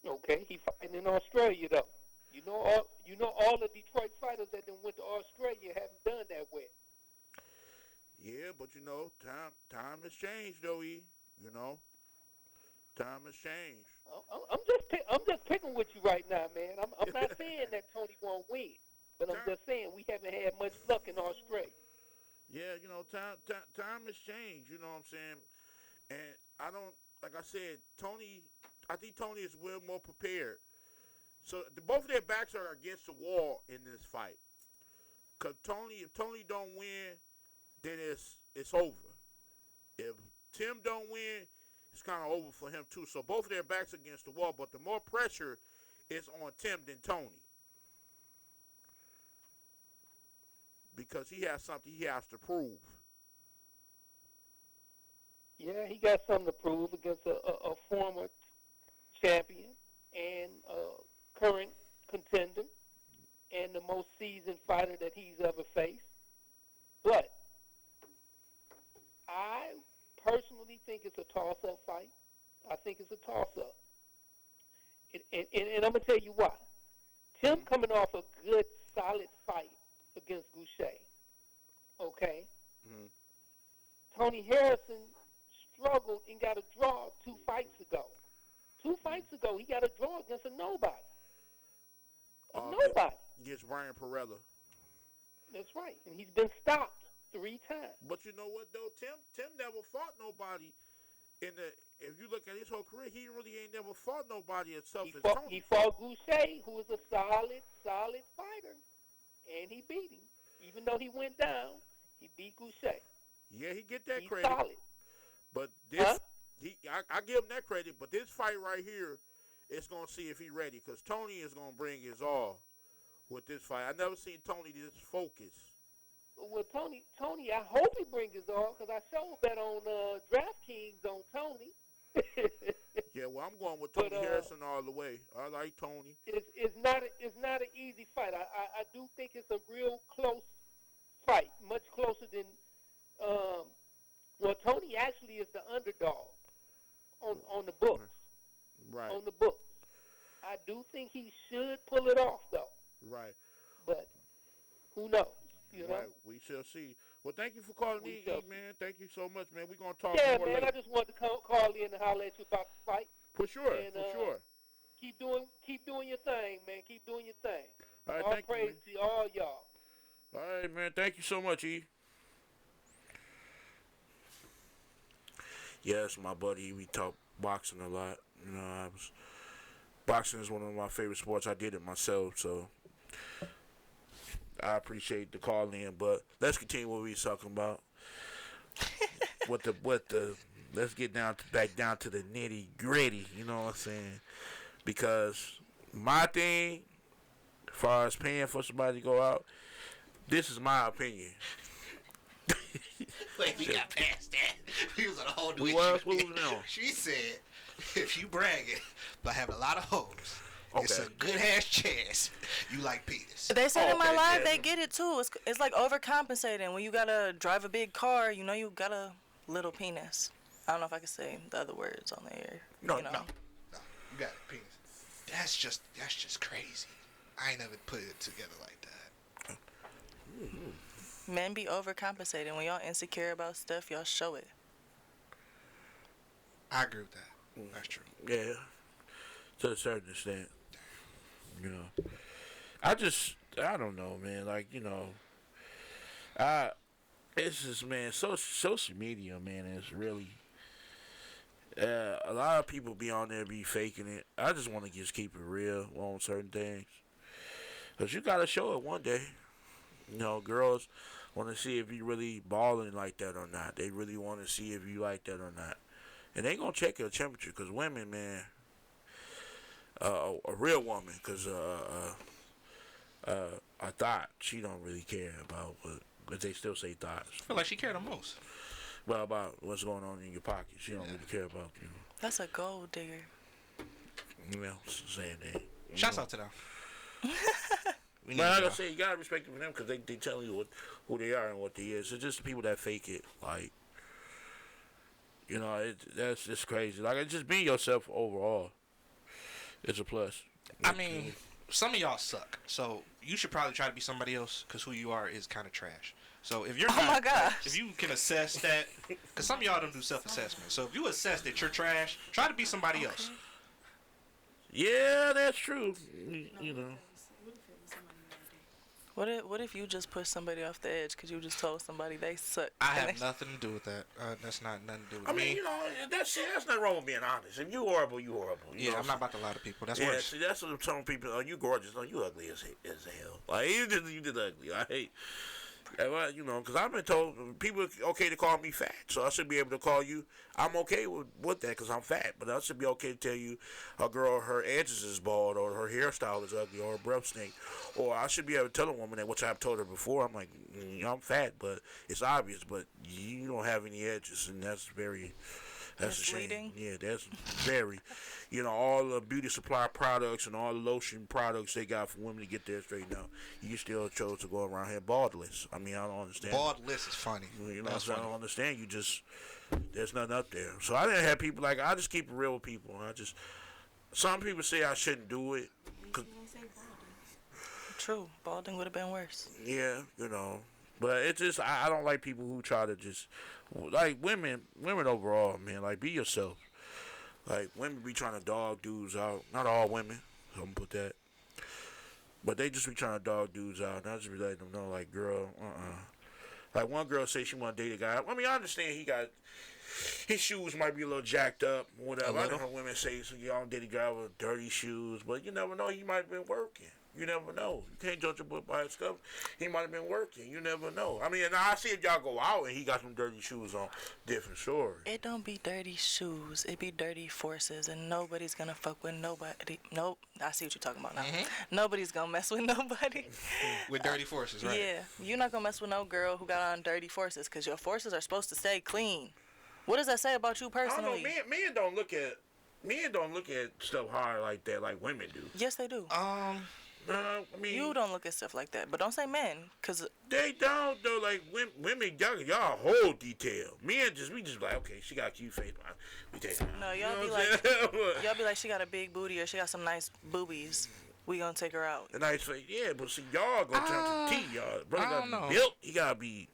Okay, he fighting in Australia though. You know all the Detroit fighters that then went to Australia haven't done that well. Yeah, but time has changed, though. Time has changed. I'm just picking with you right now, man. I'm not saying that Tony won't win, but I'm just saying we haven't had much luck in Australia. Yeah, time has changed. You know what I'm saying? And I don't, like I said, I think Tony is well more prepared. So both of their backs are against the wall in this fight. Cause if Tony don't win, then it's over. If Tim don't win, it's kind of over for him too. So both of their backs against the wall, but the more pressure is on Tim than Tony. Because he has something he has to prove. Yeah, he got something to prove against a former champion and current contender and the most seasoned fighter that he's ever faced. But I personally think it's a toss-up fight. I think it's a toss-up. And I'm going to tell you why. Tim coming off a good, solid fight against Goucher. Okay? Mm-hmm. Tony Harrison struggled and got a draw 2 fights ago. 2 fights ago, he got a draw against a nobody. Nobody. Against Brian Perella. That's right. And he's been stopped 3 times. But you know what, though? Tim never fought nobody. If you look at his whole career, he really ain't never fought nobody as tough as Tony. He fought Goucher, who was a solid fighter. And he beat him. Even though he went down, he beat Goucher. Yeah, he get that He's credit. solid. But this, I give him that credit. But this fight right here, it's gonna see if he ready. Cause Tony is gonna bring his all with this fight. I never seen Tony this focused. Well, Tony, I hope he brings his all. Cause I showed bet on DraftKings on Tony. Yeah, well, I'm going with Tony Harrison all the way. I like Tony. It's not an easy fight. I do think it's a real close fight, much closer than. Well, Tony actually is the underdog on the books. Right. On the books. I do think he should pull it off, though. Right. But who knows? You know? Right. We shall see. Well, thank you for calling in, man. Thank you so much, man. We're going to talk more man, later. I just wanted to call in and holler at you about the fight. For sure, and, for sure. Keep doing your thing, man. Keep doing your thing. All right, all thank praise you, to all y'all. All right, man. Thank you so much, E. Yes, my buddy. We talk boxing a lot. You know, boxing is one of my favorite sports. I did it myself, so I appreciate the call in. But let's continue what we was talking about. Let's get back down to the nitty gritty. You know what I'm saying? Because my thing, as far as paying for somebody to go out, this is my opinion. Wait, we got past that. We was on a whole new issue. What was on? She said, if you bragging by having a lot of hoes, it's a good ass chance you like penis. They said in my live they get it too. It's like overcompensating. When you gotta drive a big car, you know you got a little penis. I don't know if I can say the other words on the air. No, you know. no, you got a penis. That's just crazy. I ain't never put it together like that. Mm-hmm. Men be overcompensating. When y'all insecure about stuff, y'all show it. I agree with that. That's true. Yeah, to a certain extent. You know, I don't know, man. Like, you know, it's just, man, social media, man, is really, a lot of people be on there be faking it. I just want to just keep it real on certain things. Because you got to show it one day. You know, girls want to see if you really balling like that or not. They really want to see if you like that or not. And they going to check your temperature because women, man, a real woman, because a thought, she don't really care about what, but they still say thoughts. I feel like she cared the most. Well, about what's going on in your pocket. She don't really care about you. That's a gold digger. Well, saying that. Shouts out to them. But like I say, you gotta respect them for them because they tell you who they are and what they is. It's just the people that fake it. Like, you know, that's just crazy. Like, it's just being yourself overall. It's a plus. I mean, some of y'all suck. So you should probably try to be somebody else because who you are is kind of trash. So if you're not, my gosh. if you can assess that, because some of y'all don't do self-assessment. So if you assess that you're trash, try to be somebody else. Yeah, that's true. You know. What if you just push somebody off the edge because you just told somebody they suck? I have nothing to do with that. That's not nothing to do with me. I mean, you know, that's nothing wrong with being honest. If you horrible, you horrible. You know, I'm not about to lie to people. That's yeah, worse. see, that's what I'm telling people. Oh, you gorgeous. Oh, you ugly as hell. Like, you just ugly. I hate. You know, because I've been told people okay to call me fat, so I should be able to call you. I'm okay with that because I'm fat, but I should be okay to tell you a girl her edges is bald or her hairstyle is ugly or her breath stink, or I should be able to tell a woman that, which I've told her before. I'm like, I'm fat, but it's obvious, but you don't have any edges, and that's a shame. Yeah, that's very. You know, all the beauty supply products and all the lotion products they got for women to get their straightened out. You still chose to go around here baldless. I mean, I don't understand. Baldless is funny. You know, I don't understand. You just, there's nothing up there. So I didn't have people like, I just keep it real with people. Some people say I shouldn't do it. True. Balding would have been worse. Yeah, you know. But it's just, I don't like people who try to just, like women overall, man, like be yourself. Like, women be trying to dog dudes out. Not all women, so I'm gonna put that. But they just be trying to dog dudes out. And I just be letting them know, like, girl, Like, one girl say she want to date a guy. I mean, I understand his shoes might be a little jacked up, whatever. I know her women say, so y'all don't date a guy with dirty shoes. But you never know, he might have been working. You never know. You can't judge a book by his stuff. He might have been working. You never know. I mean, and I see if y'all go out and he got some dirty shoes on, different story. It don't be dirty shoes. It be dirty forces, and nobody's gonna fuck with nobody. Nope. I see what you're talking about now. Mm-hmm. Nobody's gonna mess with nobody. With dirty forces, right? Yeah. You're not gonna mess with no girl who got on dirty forces, because your forces are supposed to stay clean. What does that say about you personally? I don't know. Men don't look at stuff hard like that, like women do. Yes, they do. I mean, you don't look at stuff like that, but don't say men, cause they don't though. Like women, y'all whole detail. Men we just like, okay, she got a cute face. We take her. No, y'all be like, she got a big booty or she got some nice boobies. We gonna take her out. A nice face, yeah. But see, y'all gonna turn to T. Y'all brother gotta be built. He gotta be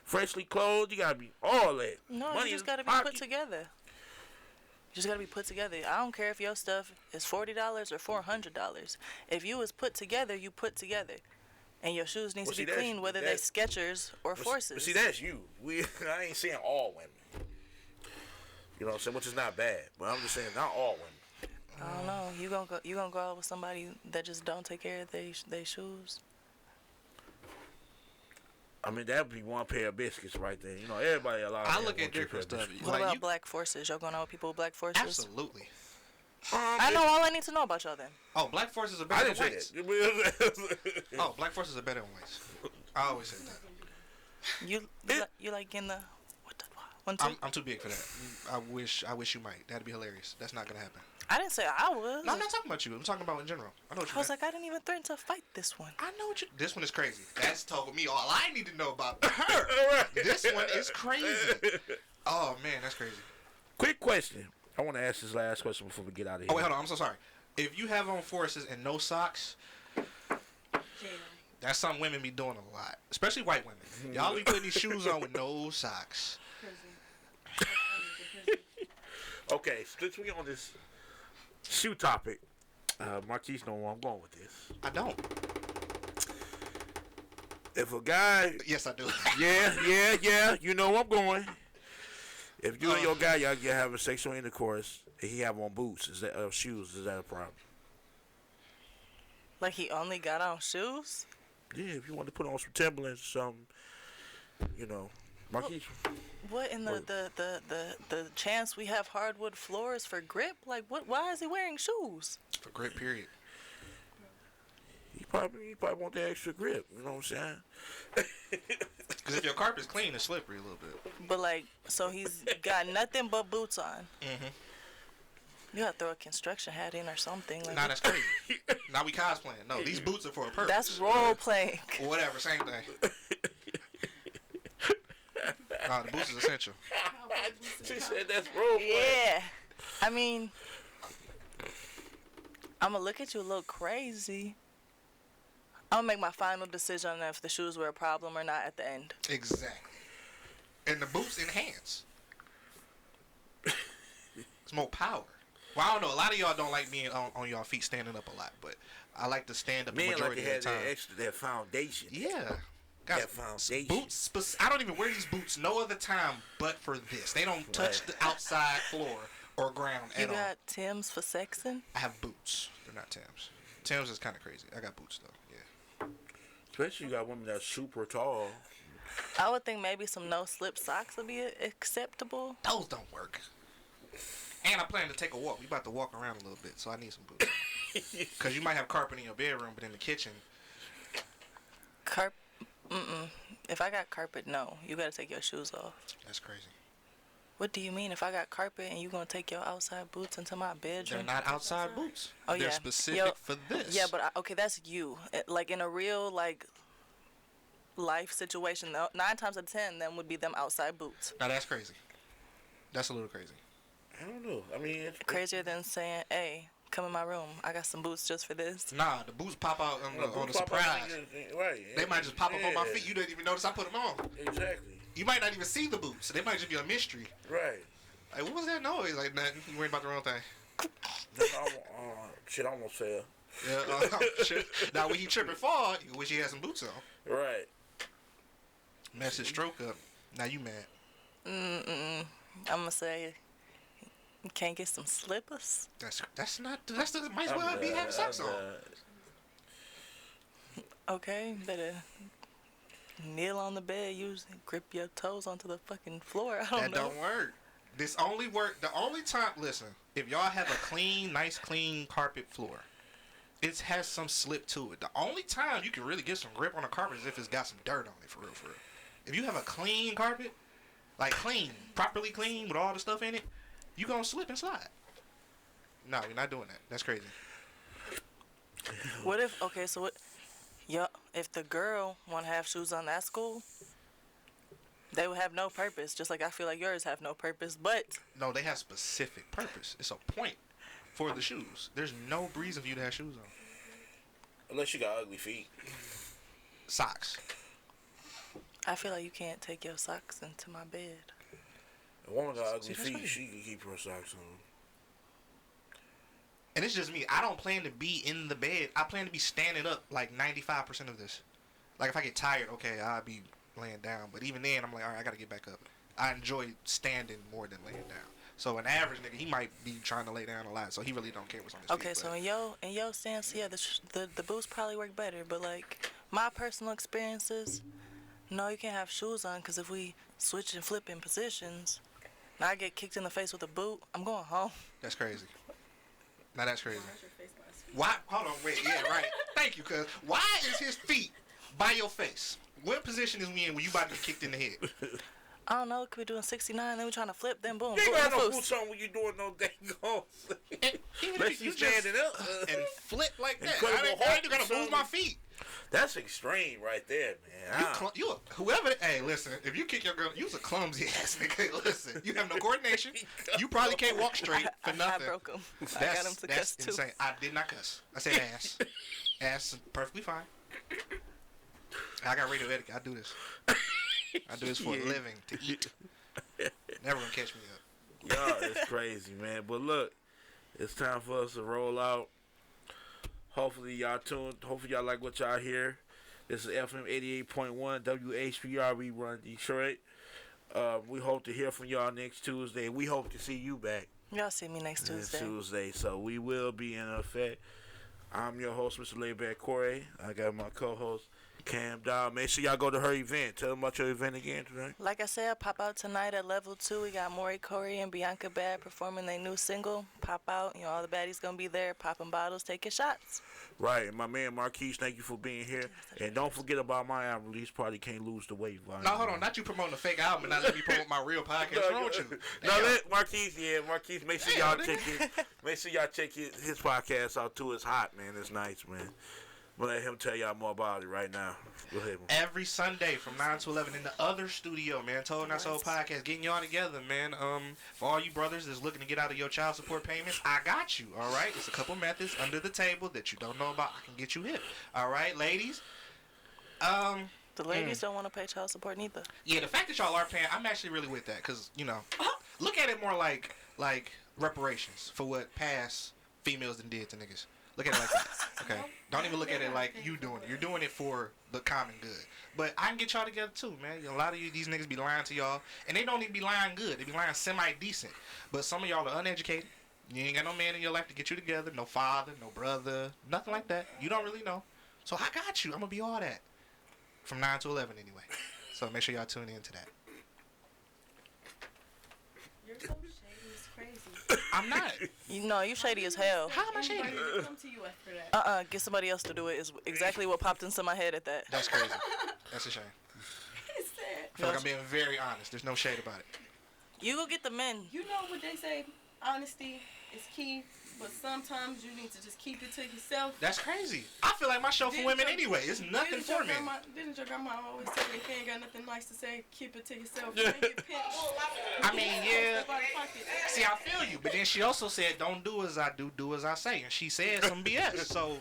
freshly clothed. You gotta be all that. No, money you just gotta be put together. You just gotta be put together. I don't care if your stuff is $40 or $400. If you was put together, you put together, and your shoes need to be clean, whether they Skechers or Forces. But see, that's you. I ain't saying all women. You know what I'm saying? Which is not bad, but I'm just saying not all women. I don't know. You gonna go out with somebody that just don't take care of they shoes? I mean, that would be one pair of biscuits right there. You know, everybody allowed. I look at different stuff. What about black forces? Y'all going out with people with black forces? Absolutely. I know all I need to know about y'all then. Oh, black forces are better than whites. Oh, black forces are better than whites. I always say that. You like in the what the 1 2? I'm too big for that. I wish you might. That'd be hilarious. That's not gonna happen. I didn't say I was. No, I'm not talking about you. I'm talking about in general. I know what you was like, I didn't even threaten to fight this one. I know what you. This one is crazy. That's told me all I need to know about her. This one is crazy. Oh man, that's crazy. Quick question. I want to ask this last question before we get out of here. Oh wait, hold on. I'm so sorry. If you have on forces and no socks, that's something women be doing a lot, especially white women. Y'all be putting these shoes on with no socks. Okay, since we on this shoe topic, Marquise know where I'm going with this. I don't. If a guy... Yes, I do. Yeah, you know where I'm going. If you and your guy, y'all having sexual intercourse, and he have on boots, shoes, is that a problem? Like he only got on shoes? Yeah, if you want to put on some Timberlands or something, you know. Marquise. What in the chance we have hardwood floors for grip? Like, what? Why is he wearing shoes? For grip, period. He probably want the extra grip. You know what I'm saying? Because if your carpet's clean, it's slippery a little bit. But like, so he's got nothing but boots on. Mm-hmm. You gotta throw a construction hat in or something. Like, Nah, that's crazy. Now we cosplaying. No, these boots are for a purpose. That's role playing. Or whatever, same thing. Nah, the boots is essential. She said that's role play. Yeah. I mean, I'm gonna look at you a little crazy. I'm gonna make my final decision on if the shoes were a problem or not at the end. Exactly. And the boots enhance. It's more power. Well, I don't know. A lot of y'all don't like being on y'all feet standing up a lot, but I like to stand up the majority like of the time. that foundation. Yeah. Got that foundation. Boots. I don't even wear these boots no other time but for this. They don't touch the outside floor or ground at all. You got Tim's for sexing? I have boots. They're not Tim's. Tim's is kind of crazy. I got boots though. Yeah. Especially you got women that's super tall. I would think maybe some no-slip socks would be acceptable. Those don't work. And I plan to take a walk. We about to walk around a little bit, so I need some boots. Because you might have carpet in your bedroom, but in the kitchen. If I got carpet, no. You gotta take your shoes off. That's crazy. What do you mean? If I got carpet and you gonna take your outside boots into my bedroom? They're not outside boots. Oh, They're yeah. specific for this. Yeah, but okay, that's you. Like in a real life situation, 9 times out of 10, them would be them outside boots. Now that's crazy. That's a little crazy. I don't know. I mean, it's crazier than saying, "Hey, come in my room. I got some boots just for this." Nah, the boots pop out on the surprise. Right. They might just pop up on my feet. You didn't even notice I put them on. Exactly. You might not even see the boots. They might just be a mystery. Right. Like, what was that noise? Like, nothing. You worried about the wrong thing. Shit, I almost fell. Yeah. Shit. Now, when he trip and fall, you wish he had some boots on. Right. Mess his stroke up. Now you mad. I'm gonna say, you can't get some slippers. That's the might as well be having socks on. Okay, better kneel on the bed, grip your toes onto the fucking floor. I don't know. That don't work. This only work. The only time. Listen, if y'all have a nice clean carpet floor, it has some slip to it. The only time you can really get some grip on a carpet is if it's got some dirt on it. For real. If you have a clean carpet, like clean, properly clean with all the stuff in it, you gonna slip and slide. No, you're not doing that. That's crazy. What if? Okay, so what? Yeah, if the girl want to have shoes on, that's cool. They would have no purpose, just like I feel like yours have no purpose. But no, they have specific purpose. It's a point for the shoes. There's no reason for you to have shoes on. Unless you got ugly feet. Socks. I feel like you can't take your socks into my bed. A woman got ugly feet, she can keep her socks on. And it's just me. I don't plan to be in the bed. I plan to be standing up like 95% of this. Like if I get tired, okay, I'll be laying down. But even then, I'm like, all right, I got to get back up. I enjoy standing more than laying down. So an average nigga, he might be trying to lay down a lot. So he really don't care what's on his feet. Okay, so in your stance, yeah, the boots probably work better. But like my personal experiences, no, you can't have shoes on because if we switch and flip in positions, and I get kicked in the face with a boot, I'm going home. That's crazy. Now that's crazy. Why? Hold on, wait. Yeah, right. Thank you, cuz. Why is his feet by your face? What position is we in when you about to get kicked in the head? I don't know. Could be doing 69, then we trying to flip, then boom. You ain't boom, got no boost. boots on when you doing no dang goals. Unless you standing up and flip like that. Incredible I ain't gotta move my feet. That's extreme right there, man. Whoever. Hey, listen. If you kick your girl, you's a clumsy ass nigga. Listen, you have no coordination. You probably can't walk straight for nothing. I broke him. I got him to cuss too. That's insane. I did not cuss. I said ass. Ass is perfectly fine. I got radio etiquette. I do this. I do this for a living, to eat. Never gonna catch me up. Y'all, it's crazy, man. But look, it's time for us to roll out. Hopefully y'all tuned. Hopefully y'all like what y'all hear. This is FM 88.1 WHPR. We run Detroit. We hope to hear from y'all next Tuesday. We hope to see you back. Y'all see me next Tuesday. So we will be in effect. I'm your host, Mr. Layback Corey. I got my co-host, Cam down. Make sure y'all go to her event. Tell them about your event again tonight. Like I said, pop out tonight at Level 2. We got Maury Corey and Bianca Bad performing their new single. Pop out. You know, all the baddies going to be there. Popping bottles, taking shots. Right. And my man Marquise, thank you for being here. And don't forget about my album release party. Can't Lose the Weight. No, hold on. Not you promoting a fake album and not let me promote my real podcast. What's wrong with you? Let Marquise, Marquise, make sure y'all check it. Make sure y'all check his podcast out too. It's hot, man. It's nice, man. I'm gonna let him tell y'all more about it right now. Go ahead, man. Every Sunday from 9 to 11 in the other studio, man. Told Not So Podcast, getting y'all together, man. For all you brothers that's looking to get out of your child support payments, I got you, all right? It's a couple methods under the table that you don't know about. I can get you hip, all right, ladies? The ladies don't want to pay child support neither. Yeah, the fact that y'all are paying, I'm actually really with that because, you know, look at it more like reparations for what past females done did to niggas. Look at it like that, okay? Don't even look at it like you doing it. You're doing it for the common good. But I can get y'all together too, man. A lot of these niggas be lying to y'all, and they don't even be lying good. They be lying semi-decent. But some of y'all are uneducated. You ain't got no man in your life to get you together, no father, no brother, nothing like that. You don't really know. So I got you. I'm going to be all that. From 9 to 11 anyway. So make sure y'all tune in to that. You're so shady. It's crazy. I'm not. You shady as hell. How am I shady? Come to you after that. Get somebody else to do it is exactly what popped into my head at that. That's crazy. That's a shame. It's sad. I feel like I'm being very honest. There's no shade about it. You go get the men. You know what they say, honesty is key, but sometimes you need to just keep it to yourself. That's crazy. I feel like my show for women anyway. It's nothing for men. Didn't your grandma always tell you if you ain't got nothing nice to say, keep it to yourself? You ain't get pinched. I mean, yeah. See, I feel you. But then she also said, don't do as I do, do as I say. And she said some BS. So,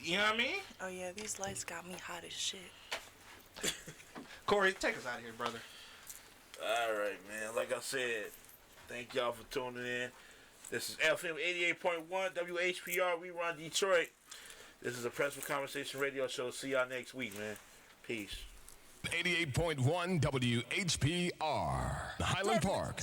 you know what I mean? Oh, yeah, these lights got me hot as shit. Corey, take us out of here, brother. All right, man. Like I said, thank y'all for tuning in. This is FM 88.1 WHPR. We run Detroit. This is a Pressful Conversation radio show. See y'all next week, man. Peace. 88.1 WHPR, Highland Park.